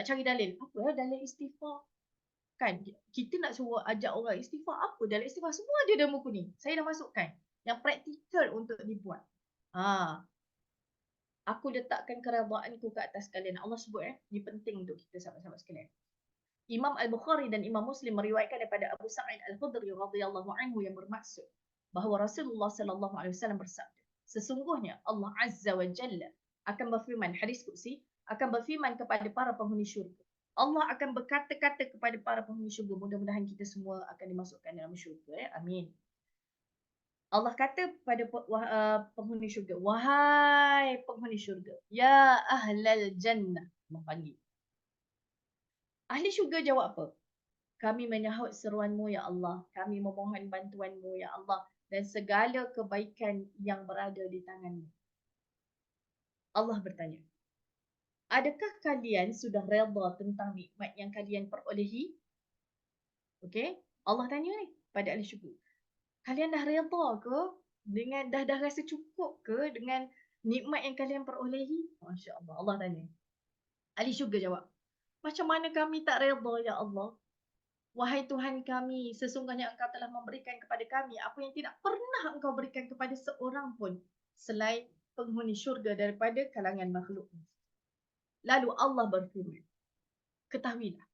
Speaker 1: cari dalil. Apa dalil istighfar? Kan, kita nak suruh ajak orang istighfar. Apa dalil istighfar? Semua ada dalam buku ni. Saya dah masukkan. Yang praktikal untuk dibuat. Aku letakkan keredaanku ke atas kalian. Allah sebut ini penting untuk kita sahabat-sahabat sekalian. Imam Al-Bukhari dan Imam Muslim meriwayatkan daripada Abu Sa'id Al-Khudri radhiyallahu anhu yang bermaksud bahawa Rasulullah sallallahu alaihi wasallam bersabda, sesungguhnya Allah Azza wa Jalla akan berfirman, hadis qudsi, akan berfirman kepada para penghuni syurga. Allah akan berkata-kata kepada para penghuni syurga. Mudah-mudahan kita semua akan dimasukkan dalam syurga. Amin. Allah kata pada penghuni syurga, wahai penghuni syurga, ya ahlal jannah. Allah panggil. Ahli syurga jawab apa? Kami menyahut seruanmu ya Allah. Kami memohon bantuanmu ya Allah. Dan segala kebaikan yang berada di tanganmu. Allah bertanya, adakah kalian sudah redha tentang nikmat yang kalian perolehi? Okey, Allah tanya ni pada ahli syurga. Kalian dah redha ke dengan dah rasa cukup ke dengan nikmat yang kalian perolehi? Masya-Allah, Allah tanya. Ahli syurga jawab, macam mana kami tak redha ya Allah? Wahai Tuhan kami, sesungguhnya Engkau telah memberikan kepada kami apa yang tidak pernah Engkau berikan kepada seorang pun selain penghuni syurga daripada kalangan makhluk. Lalu Allah berfirman, ketahuilah.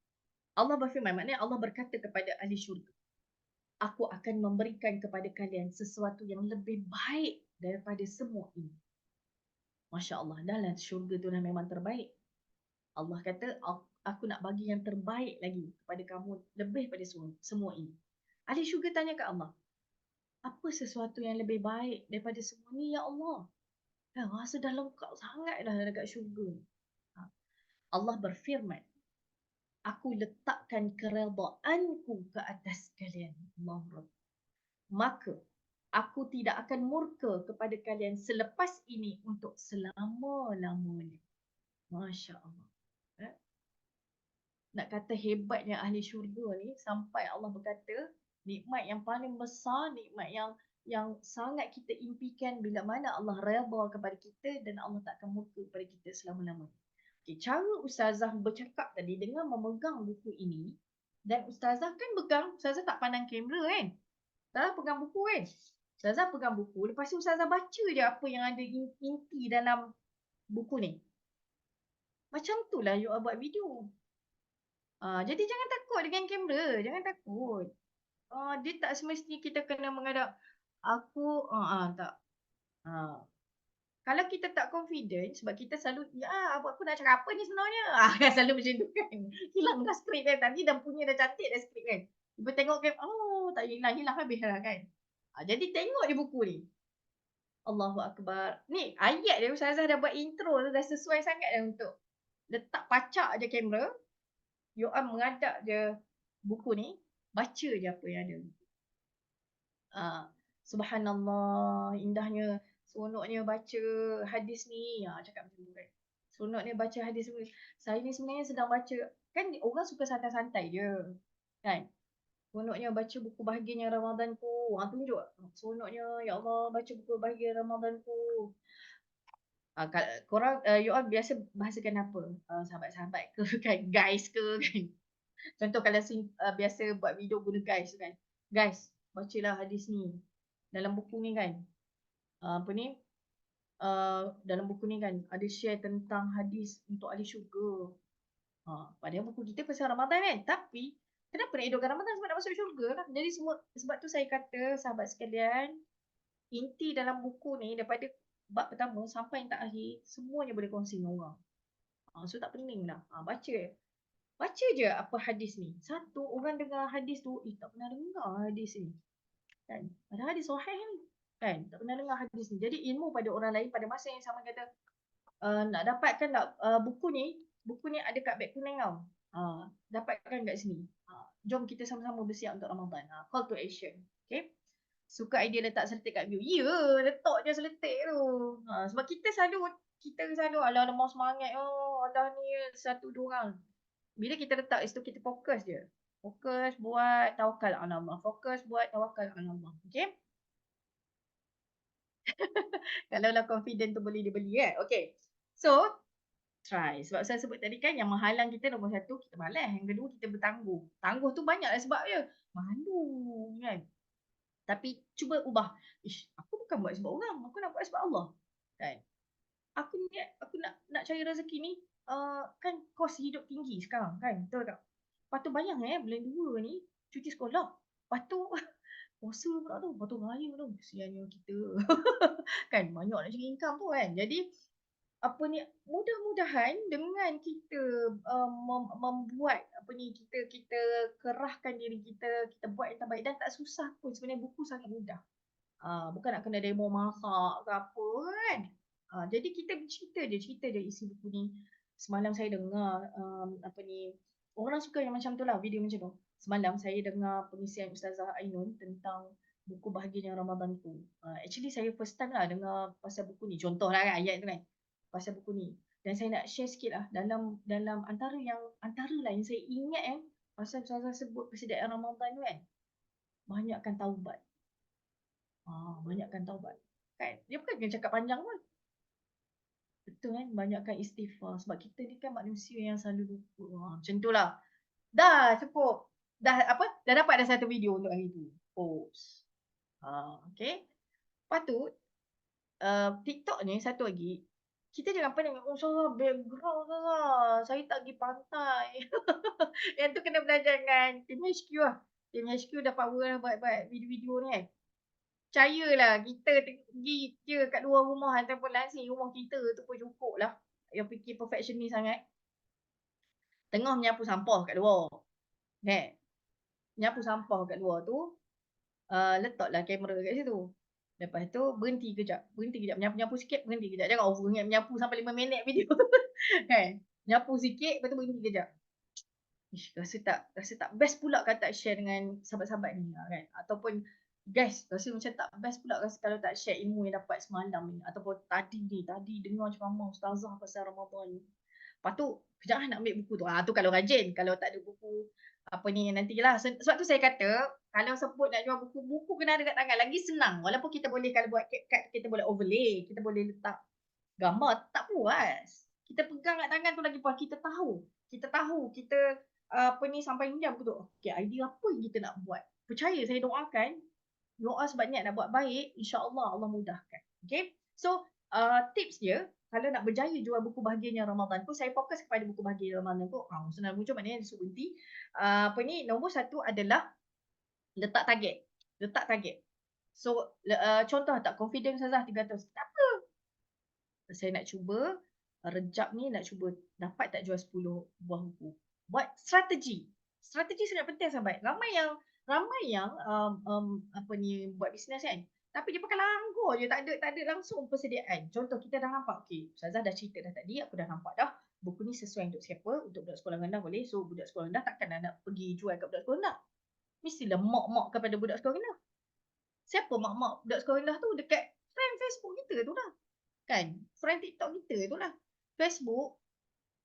Speaker 1: Allah berfirman, maknanya Allah berkata kepada ahli syurga, aku akan memberikan kepada kalian sesuatu yang lebih baik daripada semua ini. Masya Allah, dalam syurga tu dah memang terbaik. Allah kata, aku nak bagi yang terbaik lagi kepada kamu, lebih daripada semua ini. Ahli syurga tanya ke Allah, apa sesuatu yang lebih baik daripada semua ni ya Allah? Rasa dah lengkap sangat dah dekat syurga ni. Allah berfirman, aku letakkan keredaanku ke atas kalian. Allah. Maka aku tidak akan murka kepada kalian selepas ini untuk selama-lamanya. Masya Allah. Nak kata hebatnya ahli syurga ni sampai Allah berkata nikmat yang paling besar, nikmat yang sangat kita impikan bila mana Allah redha kepada kita dan Allah tak akan murka kepada kita selama-lamanya. Okay, cara Ustazah bercakap tadi dengan memegang buku ini, dan Ustazah kan pegang, Ustazah tak pandang kamera kan? Ustazah pegang buku kan? Ustazah pegang buku, lepas tu Ustazah baca je apa yang ada inti dalam buku ni. Macam tu lah you buat video. Jadi jangan takut dengan kamera, jangan takut. Dia tak semestinya kita kena menghadap aku, tak. Kalau kita tak confident, sebab kita selalu, aku nak cakap apa ni sebenarnya? Kan selalu macam tu kan. Hilang dah skrip kan, tadi dah punya dah cantik dah skrip kan. Tiba tengok kan, tak hilang habis lah kan. Jadi tengok di buku ni. Allahu Akbar. Ni ayat dia Ustazah dah buat intro tu, dah sesuai sangat dah untuk letak pacak je kamera. You all mengadap je buku ni, baca je apa yang ada. Subhanallah, indahnya, seronoknya baca hadis ni. Cakap macam tu kan. Seronoknya baca hadis ni. Saya ni sebenarnya sedang baca kan orang suka santai-santai je. Kan? Seronoknya baca buku bahagianya Ramadanku. Tunjuk. Seronoknya, ya Allah, baca buku bahagia Ramadanku. Korang, you all biasa bahasakan apa? Sahabat-sahabat ke kan? Guys ke kan? Contoh kalau biasa buat video guna guys kan? Guys, bacalah hadis ni. Dalam buku ni kan? Apa ni? Dalam buku ni kan? Ada share tentang hadis untuk ahli syurga. Padahal buku kita pasal Ramadan kan? Tapi, kenapa nak hidupkan Ramadan? Sebab nak masuk syurga lah. Jadi sebab tu saya kata, sahabat sekalian, inti dalam buku ni daripada bab pertama sampai yang tak akhir, semuanya boleh kongsi dengan orang. So tak pening lah. Baca. Baca je apa hadis ni. Satu, orang dengar hadis tu, tak pernah dengar hadis ni. Kan? Padahal hadis sahih ni. Kan? Tak pernah dengar hadis ni. Jadi ilmu pada orang lain pada masa yang sama kata, nak dapatkan buku ni ada kat beg kuning tau. Dapatkan kat sini. Jom kita sama-sama bersiap untuk Ramadan. Call to action. Okay? Suka idea letak seletik kat view. Ya, letak je seletik tu. Sebab kita selalu ala mau semangat. Dah ni satu dua orang. Bila kita letak situ kita fokus je. Fokus buat tawakal ala Allah. Fokus buat tawakal ala Allah. Okay? Kalau lah confident tu boleh dibeli kan. Okay. So, try. Sebab saya sebut tadi kan yang menghalang kita nombor satu, kita malas. Yang kedua, kita bertangguh. Tangguh tu banyaklah sebab dia. Malu kan. Tapi cuba ubah. Aku bukan buat sebab orang. Aku nak buat sebab Allah. Kan. Aku nak cari rezeki ni. Kan kos hidup tinggi sekarang kan. Betul tak? Lepas tu bayang bulan 2 ni cuti sekolah. Lepas tu puasa pula tu. Lepas tu raya tu. Kesiannya kita. Kan banyak nak cari income tu kan. Jadi mudah-mudahan dengan kita membuat kita kerahkan diri kita buat yang terbaik dan tak susah pun sebenarnya buku sangat mudah. Bukan nak kena demo masak ke apa kan. Jadi kita cerita je isi buku ni. Semalam saya dengar orang suka yang macam tu lah, video macam tu. Semalam saya dengar pengisian Ustazah Ainun tentang buku bahagianya Ramadan tu. Actually saya first time lah dengar pasal buku ni. Contoh lah kan ayat tu kan. Pasal buku ni. Dan saya nak share sikit lah dalam antara lah yang saya ingat pasal Ustazah sebut persediaan Ramadan tu kan. Banyakkan taubat. Banyakkan taubat. Kan? Dia bukan kena cakap panjang pun. Betul kan? Banyakkan istighfar. Sebab kita ni kan manusia yang selalu lupa. Macam tu lah. Dah cukup. Dah dapat dah satu video untuk hari tu. Post. Okay. Lepas tu, TikTok ni satu lagi. Kita jangan pening. Salah background lah. Saya tak pergi pantai. Yang tu kena belajar dengan Team HQ lah. Team HQ dah power lah buat video-video ni kan. Percayalah, kita pergi je kat luar rumah ataupun langsing rumah kita tu pun cukup lah. Yang fikir perfectionist sangat. Tengah menyapu sampah kat luar. Menyapu sampah kat luar tu, letaklah kamera kat situ. Lepas tu berhenti kejap. Menyapu sikit, berhenti kejap. Jangan over ingat menyapu sampai 5 minit video. Kan? Menyapu sikit, lepas tu berhenti kejap. Rasa tak best pula kata share dengan sahabat-sahabat ni kan. Ataupun guys, rasa macam tak best pula kalau tak share ilmu yang dapat semalam ni. Ataupun tadi dengar ceramah Ustazah pasal Ramadan ni. Lepas tu, kejap nak ambil buku tu. Tu kalau rajin. Kalau tak ada buku nantilah. Sebab tu saya kata, kalau sebut nak jual buku kena ada kat tangan. Lagi senang. Walaupun kita boleh kalau buat CapCut, kita boleh overlay. Kita boleh letak gambar. Tak puas. Kita pegang kat tangan tu lagi puas. Kita tahu. Kita sampai minjam buku tu. Okay, idea apa yang kita nak buat. Percaya, saya doakan. Doa sebab niat nak buat baik. InsyaAllah Allah mudahkan. Okay. So, tips dia, kalau nak berjaya jual buku bahagianya Ramadan tu, saya fokus kepada buku bahagia Ramadan tu. Senang muncul maknanya dia suruh berhenti. Nombor satu adalah letak target. So, contoh tak confident Ustazah 300. Tak apa. Saya nak cuba rejab ni, nak cuba dapat tak jual 10 buah buku. Buat strategi. Strategi sangat penting sahabat. Ramai yang buat bisnes kan. Tapi dia pakai langgar je, tak ada langsung persediaan. Contoh kita dah nampak, okey, Ustazah dah cerita dah tadi, aku dah nampak dah buku ni sesuai untuk siapa, untuk budak sekolah rendah boleh. So budak sekolah rendah takkan nak pergi jual kat budak sekolah rendah. Mestilah mak-mak kepada budak sekolah rendah. Siapa mak-mak budak sekolah rendah tu? Dekat friend Facebook kita tu lah. Kan? Friend TikTok kita tu lah. Facebook,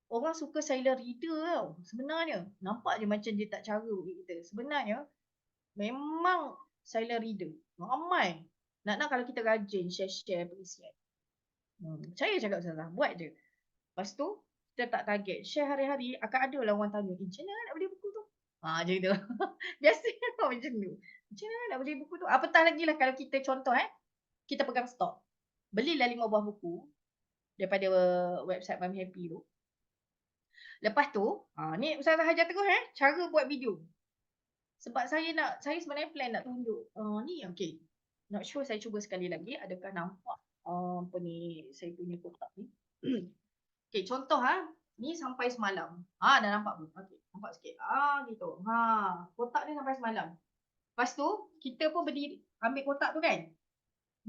Speaker 1: orang suka silent reader tau sebenarnya. Nampak je macam dia tak cara bagi kita. Sebenarnya memang silent reader. Ramai. Nak-nak kalau kita rajin share-share perisian. Percaya cakap Ustazah. Buat je. Lepas tu, kita tak target. Share hari-hari, akan ada lah orang tanya, macam mana nak beli buku tu? Macam tu. Biasanya macam tu. Macam mana nak beli buku tu? Apatah lagi lah kalau kita contoh kita pegang stok. Belilah 5 buah buku daripada website Mami Happy tu. Lepas tu, ni Ustazah Hajar terus cara buat video. Sebab saya sebenarnya plan nak tunjuk. Ni okay. Not sure saya cuba sekali lagi. Adakah nampak apa ni saya punya kotak ni. Okay, contoh ni sampai semalam. Dah nampak belum? Okay, nampak sikit. Gitu. Kotak ni sampai semalam. Lepas tu, kita pun berdiri, ambil kotak tu kan.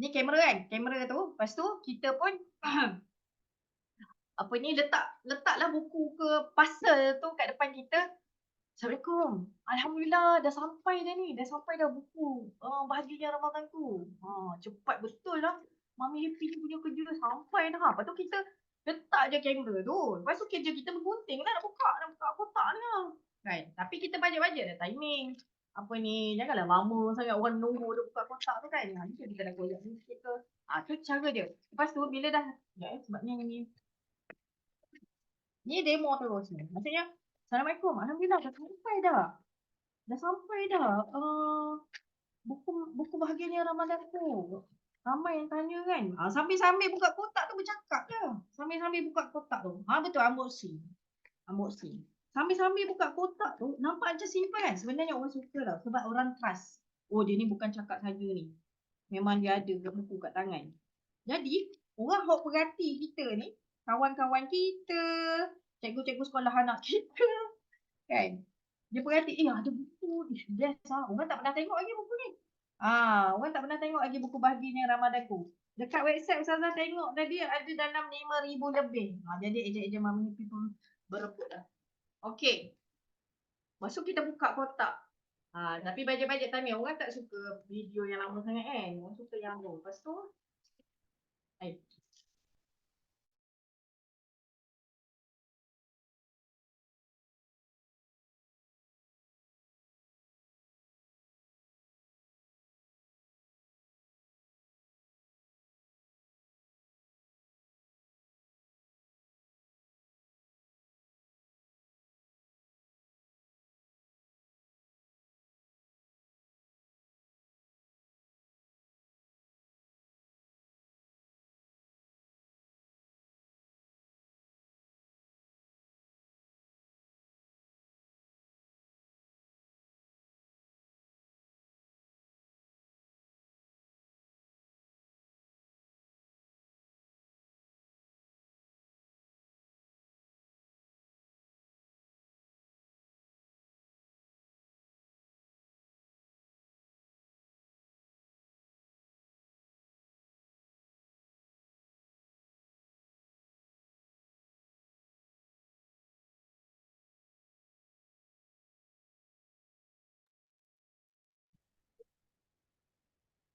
Speaker 1: Ni kamera kan? Kamera tu. Lepas tu, kita pun apa ni letaklah buku ke parcel tu kat depan kita. Assalamualaikum. Alhamdulillah dah sampai dah ni. Dah sampai dah buku. Bahagianya Ramadan tu. Cepat betul lah. Mami Happy ni punya kerja dah sampai dah. Lepas tu kita letak je kamera tu. Lepas tu kerja kita bergunting lah nak buka kotak ni lah. Kan? Tapi kita bajet-bajet dah timing. Apa ni, janganlah lama sangat orang nunggu dia buka kotak tu kan. Nanti kita dah koyak sikit ke. Tu cara dia. Lepas tu bila dah, sebabnya ni demo terus ni. Maksudnya, Assalamualaikum. Alhamdulillah dah sampai dah. Dah sampai dah. Buku bahagiannya Ramadan tu. Ramai yang tanya kan. Sambil-sambil buka kotak tu bercakap je. Sambil-sambil buka kotak tu. Betul, unboxing. Sambil-sambil buka kotak tu, nampak macam simple kan? Sebenarnya orang suka lah. Sebab orang trust. Oh, dia ni bukan cakap saja ni. Memang dia ada buku kat tangan. Jadi, orang hok perhati kita ni, kawan-kawan kita, cikgu-cikgu sekolah anak kita, kan? Dia perhati, ada buku. Best lah. Orang tak pernah tengok lagi buku ni. Orang tak pernah tengok lagi buku bahagiannya Ramadan tu. Dekat website Ustazah tengok tadi ada dalam 5,000 lebih. Jadi ejen-ejen Mami Happy pun berebut lah. Okay. Masuk kita buka kotak. Tapi bajet-bajet time orang tak suka video yang lama sangat kan. Orang suka yang lama. Lepas tu,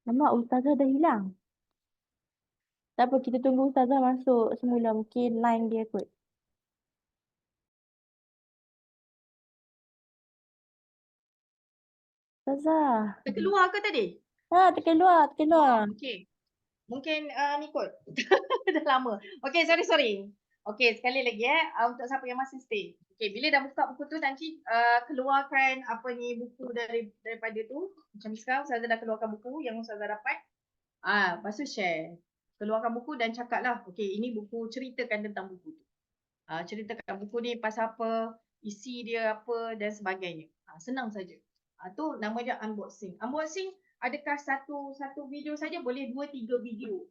Speaker 2: Nampak Ustazah dah hilang. Tak apa, kita tunggu Ustazah masuk semula. Mungkin line dia kot. Ustazah.
Speaker 1: terkeluar ke tadi?
Speaker 2: Terkeluar.
Speaker 1: Okay. Mungkin ni kot. Dah lama. Okay, sorry. Okay, sekali lagi untuk siapa yang masih stay. Okay, bila dah buka buku tu nanti keluarkan buku daripada tu. Macam sekarang Ustazah dah keluarkan buku yang Ustazah dapat. Lepas tu share. Keluarkan buku dan cakap lah. Okay, ini buku, ceritakan tentang buku tu. Ceritakan buku ni pasal apa, isi dia apa dan sebagainya. Senang saja. Tu nama dia unboxing. Unboxing adakah satu video saja, boleh 2-3 video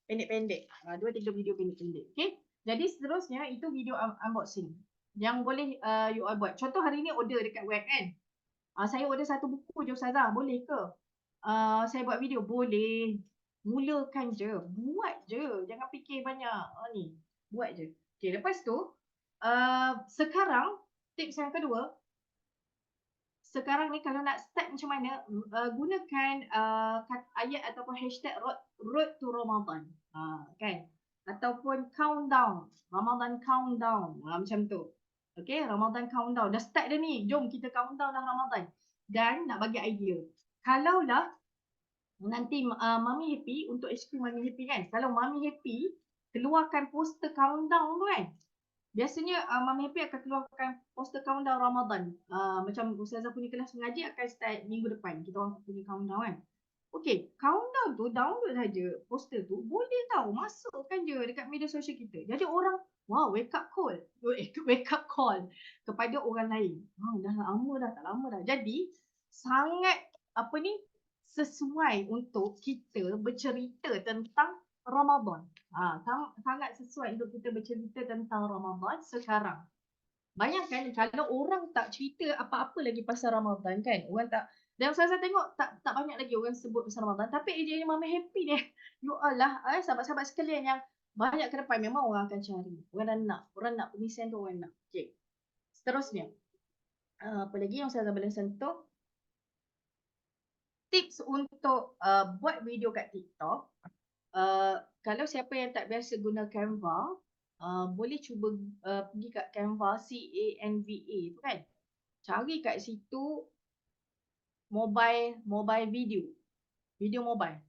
Speaker 1: pendek-pendek. 2-3 video pendek-pendek. Okay. Jadi seterusnya itu video unboxing yang boleh you all buat. Contoh hari ni order dekat web kan. Saya order satu buku je Ustazah. Boleh ke? Saya buat video. Boleh. Mulakan je. Buat je. Jangan fikir banyak. Ni. Buat je. Okay, lepas tu sekarang tips yang kedua. Sekarang ni kalau nak start macam mana, gunakan ayat ataupun hashtag road to Ramadan. Kan? ataupun countdown, Ramadan countdown, macam tu. Okay, Ramadan countdown. Dah start dah ni, jom kita countdown dah Ramadan. Dan nak bagi idea. Kalaulah nanti Mami Happy, untuk excuse Mami Happy kan, kalau Mami Happy keluarkan poster countdown tu kan, biasanya Mami Happy akan keluarkan poster countdown Ramadan. Macam Ustazah punya kelas mengaji akan start minggu depan, kita orang punya countdown kan. Okay, countdown tu download saja poster tu, boleh tahu, masukkan je dekat media sosial kita. Jadi orang, wow, wake up call kepada orang lain. Dah lama dah, tak lama dah. Jadi sangat sesuai untuk kita bercerita tentang Ramadan. Sangat sesuai untuk kita bercerita tentang Ramadan sekarang. Bayangkan kalau orang tak cerita apa-apa lagi pasal Ramadan kan, orang tak, dan saya tengok tak banyak lagi orang sebut pasal Ramadan, tapi dia Mama Happy dia. You all lah, sahabat-sahabat sekalian yang banyak ke depan memang orang akan cari. Orang nak pengisian tu, orang nak. Okay. Seterusnya. Apa lagi yang saya boleh sentuh? Tips untuk buat video kat TikTok. Kalau siapa yang tak biasa guna Canva, boleh cuba pergi kat Canva, C-A-N-V-A tu kan. Cari kat situ mobile video mobile.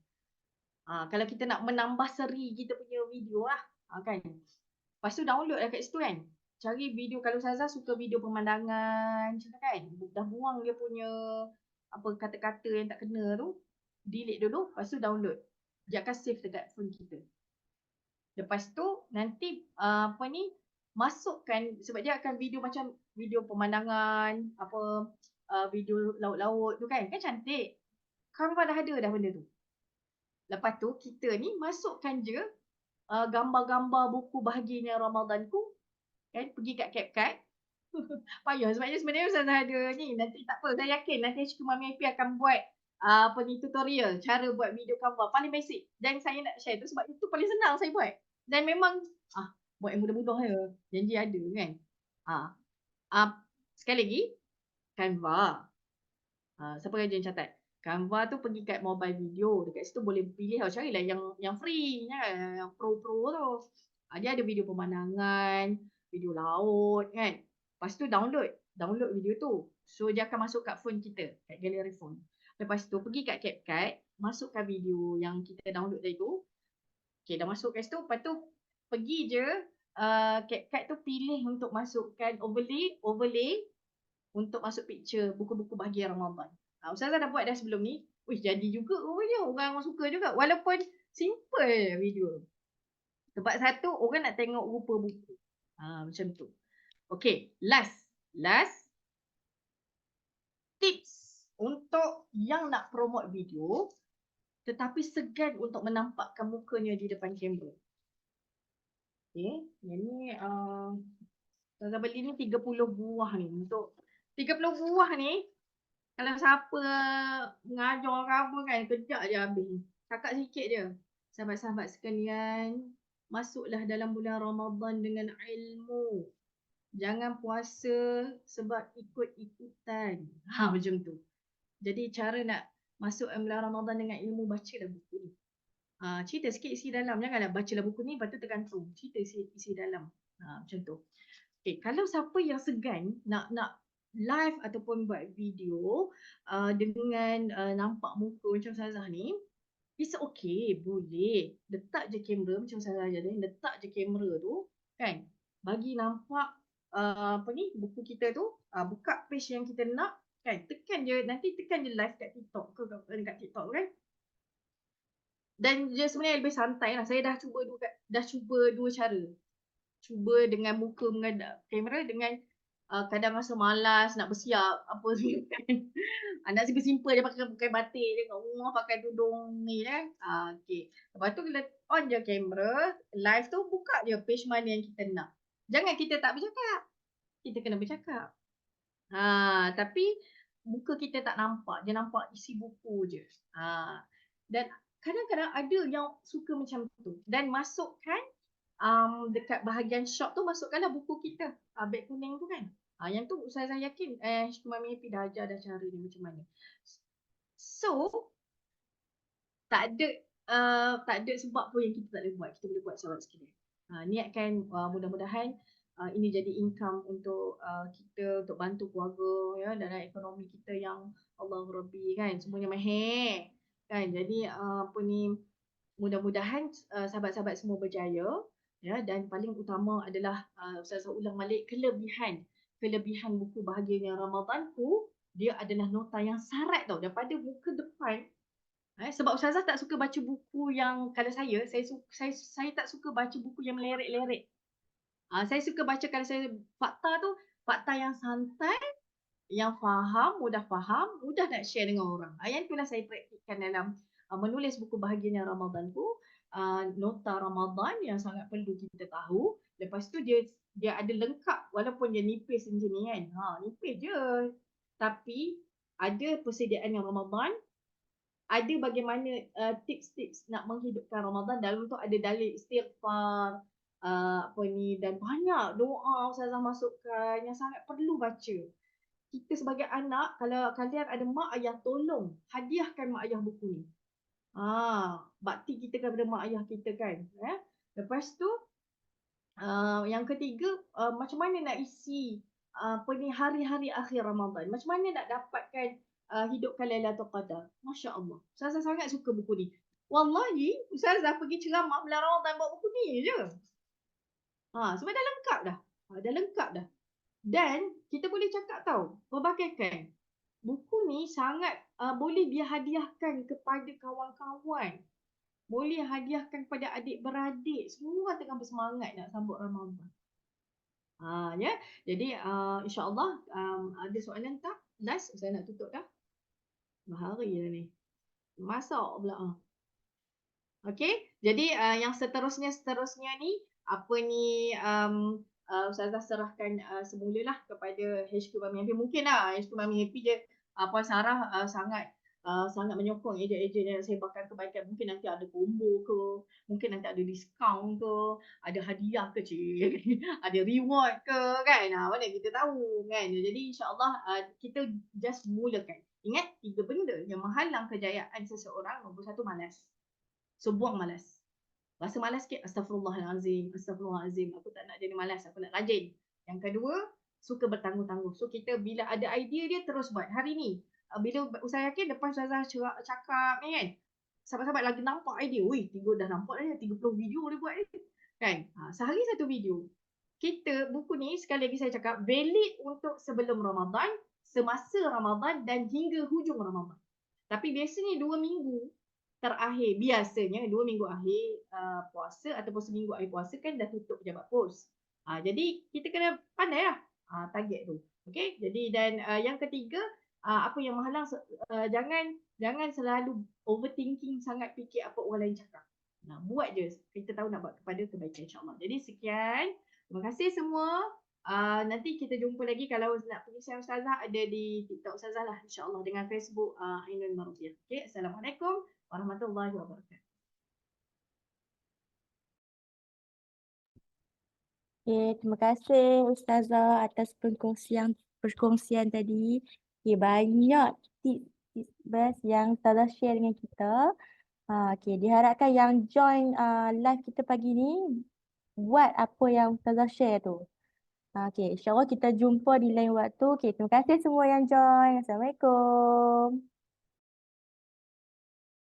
Speaker 1: Kalau kita nak menambah seri kita punya video lah, kan. Lepas tu download lah kat situ kan. Cari video, kalau Saza suka video pemandangan macam tu kan. Dah buang dia punya kata-kata yang tak kena tu, delete dulu, lepas tu download. Dia akan save dekat phone kita. Lepas tu nanti masukkan, sebab dia akan video macam video pemandangan, video laut-laut tu kan cantik. Canva dah ada dah benda tu. Lepas tu kita ni masukkan je gambar-gambar buku bahagianya Ramadanku kan, pergi kat CapCut. Payah sebabnya sebenarnya Ustazah ada ni, nanti tak apa, saya yakin nanti Cikgu Mami Happy akan buat tutorial cara buat video Canva paling basic, dan saya nak share tu sebab itu paling senang saya buat, dan memang buat yang mudah-mudah je, janji ada kan. Sekali lagi Canva, siapa rajin catat, Canva tu pergi kat mobile video, dekat situ boleh pilih, carilah yang free kan, yang pro tu. Dia ada video pemandangan, video laut kan. Lepas tu download video tu. So dia akan masuk kat phone kita, kat gallery phone. Lepas tu pergi kat CapCut, masukkan video yang kita download tadi tu. Okay, dah masuk kat situ. Lepas tu pergi je CapCut tu, pilih untuk masukkan overlay untuk masuk picture buku-buku bahagian Ramadan. Ustazah dah buat dah sebelum ni. Jadi juga orang suka juga. Walaupun simple video. Sebab satu, orang nak tengok rupa buku. Macam tu. Okay, last tips untuk yang nak promote video tetapi segan untuk menampakkan mukanya di depan kamera. Okay, yang ni Ustazah beli ni 30 buah ni. Untuk 30 buah ni, kalau siapa mengajar ke apa kan, kejap je habis. Cakap sikit je. Sahabat-sahabat sekalian, masuklah dalam bulan Ramadan dengan ilmu. Jangan puasa sebab ikut-ikutan. Macam tu. Jadi cara nak masuk bulan Ramadan dengan ilmu, bacalah buku ni. Cerita sikit isi dalam. Janganlah bacalah buku ni, lepas tu tergantung. Cerita isi dalam. Macam tu. Okay, kalau siapa yang segan nak live ataupun buat video dengan nampak muka macam Ustazah ni, it's okay, boleh. Letak je kamera macam Ustazah ajar ni, letak je kamera tu kan, bagi nampak buku kita tu, buka page yang kita nak kan, tekan je live kat TikTok ke kat TikTok kan. Dan dia sebenarnya lebih santai lah. Saya dah cuba dua cara. Cuba dengan muka menghadap kamera, dengan kadang rasa malas nak bersiap apa semua kan. Nak simple je pakai batik je kat rumah, pakai tudung ni kan. Okay. Lepas tu kita on je kamera, live tu buka je page mana yang kita nak. Jangan kita tak bercakap. Kita kena bercakap. Tapi muka kita tak nampak, dia nampak isi buku je. Dan kadang-kadang ada yang suka macam tu. Dan masukkan dekat bahagian shop tu, masukkanlah buku kita, beg kuning tu kan. Yang tu saya yakin Cikgu Mami Happy dah ajar dah cara dia macam mana. So tak ada tak ada sebab pun yang kita tak boleh buat. Kita boleh buat sahabat sekalian. Niatkan mudah-mudahan ini jadi income untuk kita, untuk bantu keluarga ya, dalam ekonomi kita yang Allah Rabbi kan, semuanya mahir kan. Jadi apa ni, mudah-mudahan sahabat-sahabat semua berjaya ya, dan paling utama adalah Ustazah ulang balik kelebihan buku Bahagianya Ramadanku, dia adalah nota yang sarat tau daripada muka depan. Sebab Ustazah tak suka baca buku yang, kalau saya tak suka baca buku yang melerek-lerek. Saya suka baca, kalau saya fakta tu, fakta yang santai, yang mudah faham, mudah nak share dengan orang. Yang itulah saya praktikkan dalam menulis buku Bahagianya Ramadanku, nota Ramadan yang sangat perlu kita tahu. Lepas tu dia ada lengkap, walaupun dia nipis macam ni kan. Nipis je. Tapi ada persediaan yang Ramadan, ada bagaimana tips-tips nak menghidupkan Ramadan. Dalam tu ada dalil istighfar, dan banyak doa Ustazah masukkan yang sangat perlu baca. Kita sebagai anak, kalau kalian ada mak ayah, tolong hadiahkan mak ayah buku ni. Bakti kita kepada mak ayah kita kan. Lepas tu yang ketiga, macam mana nak isi hari-hari akhir Ramadan. Macam mana nak dapatkan hidupkan Lailatul Qadar. Masya Allah. Ustazah sangat suka buku ni. Wallahi, Ustazah pergi ceramah bulan Ramadan bawa buku ni je. Sebab dah lengkap dah. Dah lengkap dah. Dan kita boleh cakap tau, perbagaikan. Buku ni sangat boleh dia hadiahkan kepada kawan-kawan. Boleh hadiahkan kepada adik-beradik. Semua tengah bersemangat nak sambut Ramadan. Ya. Jadi insyaAllah ada soalan tak? Last, saya nak tutup dah. Bahari dah ni. Masak pula. Okey, jadi yang seterusnya ni, apa ni, Ustazah serahkan semulalah kepada HQ Mami Happy. Mungkin lah HQ Mami Happy je, Puan Sarah sangat menyokong ejen-ejen yang sebarkan kebaikan. Mungkin nanti ada combo ke, mungkin nanti ada diskaun ke, ada hadiah ke cik, ada reward ke kan. Mana kita tahu kan. Jadi insyaAllah kita just mulakan. Ingat, 3 benda yang menghalang kejayaan seseorang. Nombor 1, malas. So buang malas. Rasa malas sikit, astagfirullahalazim, aku tak nak jadi malas, aku nak rajin. Yang kedua, suka bertangguh-tangguh. So kita bila ada idea dia terus buat. Hari ni, bila saya yakin lepas Ustazah cakap ni kan, sahabat-sahabat lagi nampak idea. Wih, dah nampak dah 30 video dia buat ni. Kan? Sehari 1 video. Kita, buku ni sekali lagi saya cakap, valid untuk sebelum Ramadan, semasa Ramadan dan hingga hujung Ramadan. Tapi biasanya 2 minggu terakhir, biasanya 2 minggu akhir puasa ataupun seminggu akhir puasa kan dah tutup pejabat pos. Jadi kita kena pandai lah target tu. Okay? Jadi dan yang ketiga, apa yang menghalang, jangan selalu overthinking sangat, fikir apa orang lain cakap. Buat je, kita tahu nak buat kepada kebaikan insyaAllah. Jadi sekian, terima kasih semua. Nanti kita jumpa lagi. Kalau nak pergi share Ustazah, ada di TikTok Ustazah lah insyaAllah, dengan Facebook Ainul Marufiyah. Okay, Assalamualaikum warahmatullahi wabarakatuh.
Speaker 2: Okay, terima kasih Ustazah atas perkongsian tadi. Okay, banyak tips best yang Ustazah share dengan kita. Okay, diharapkan yang join live kita pagi ni buat apa yang Ustazah share tu. Okay, insyaAllah kita jumpa di lain waktu. Okay, terima kasih semua yang join. Assalamualaikum.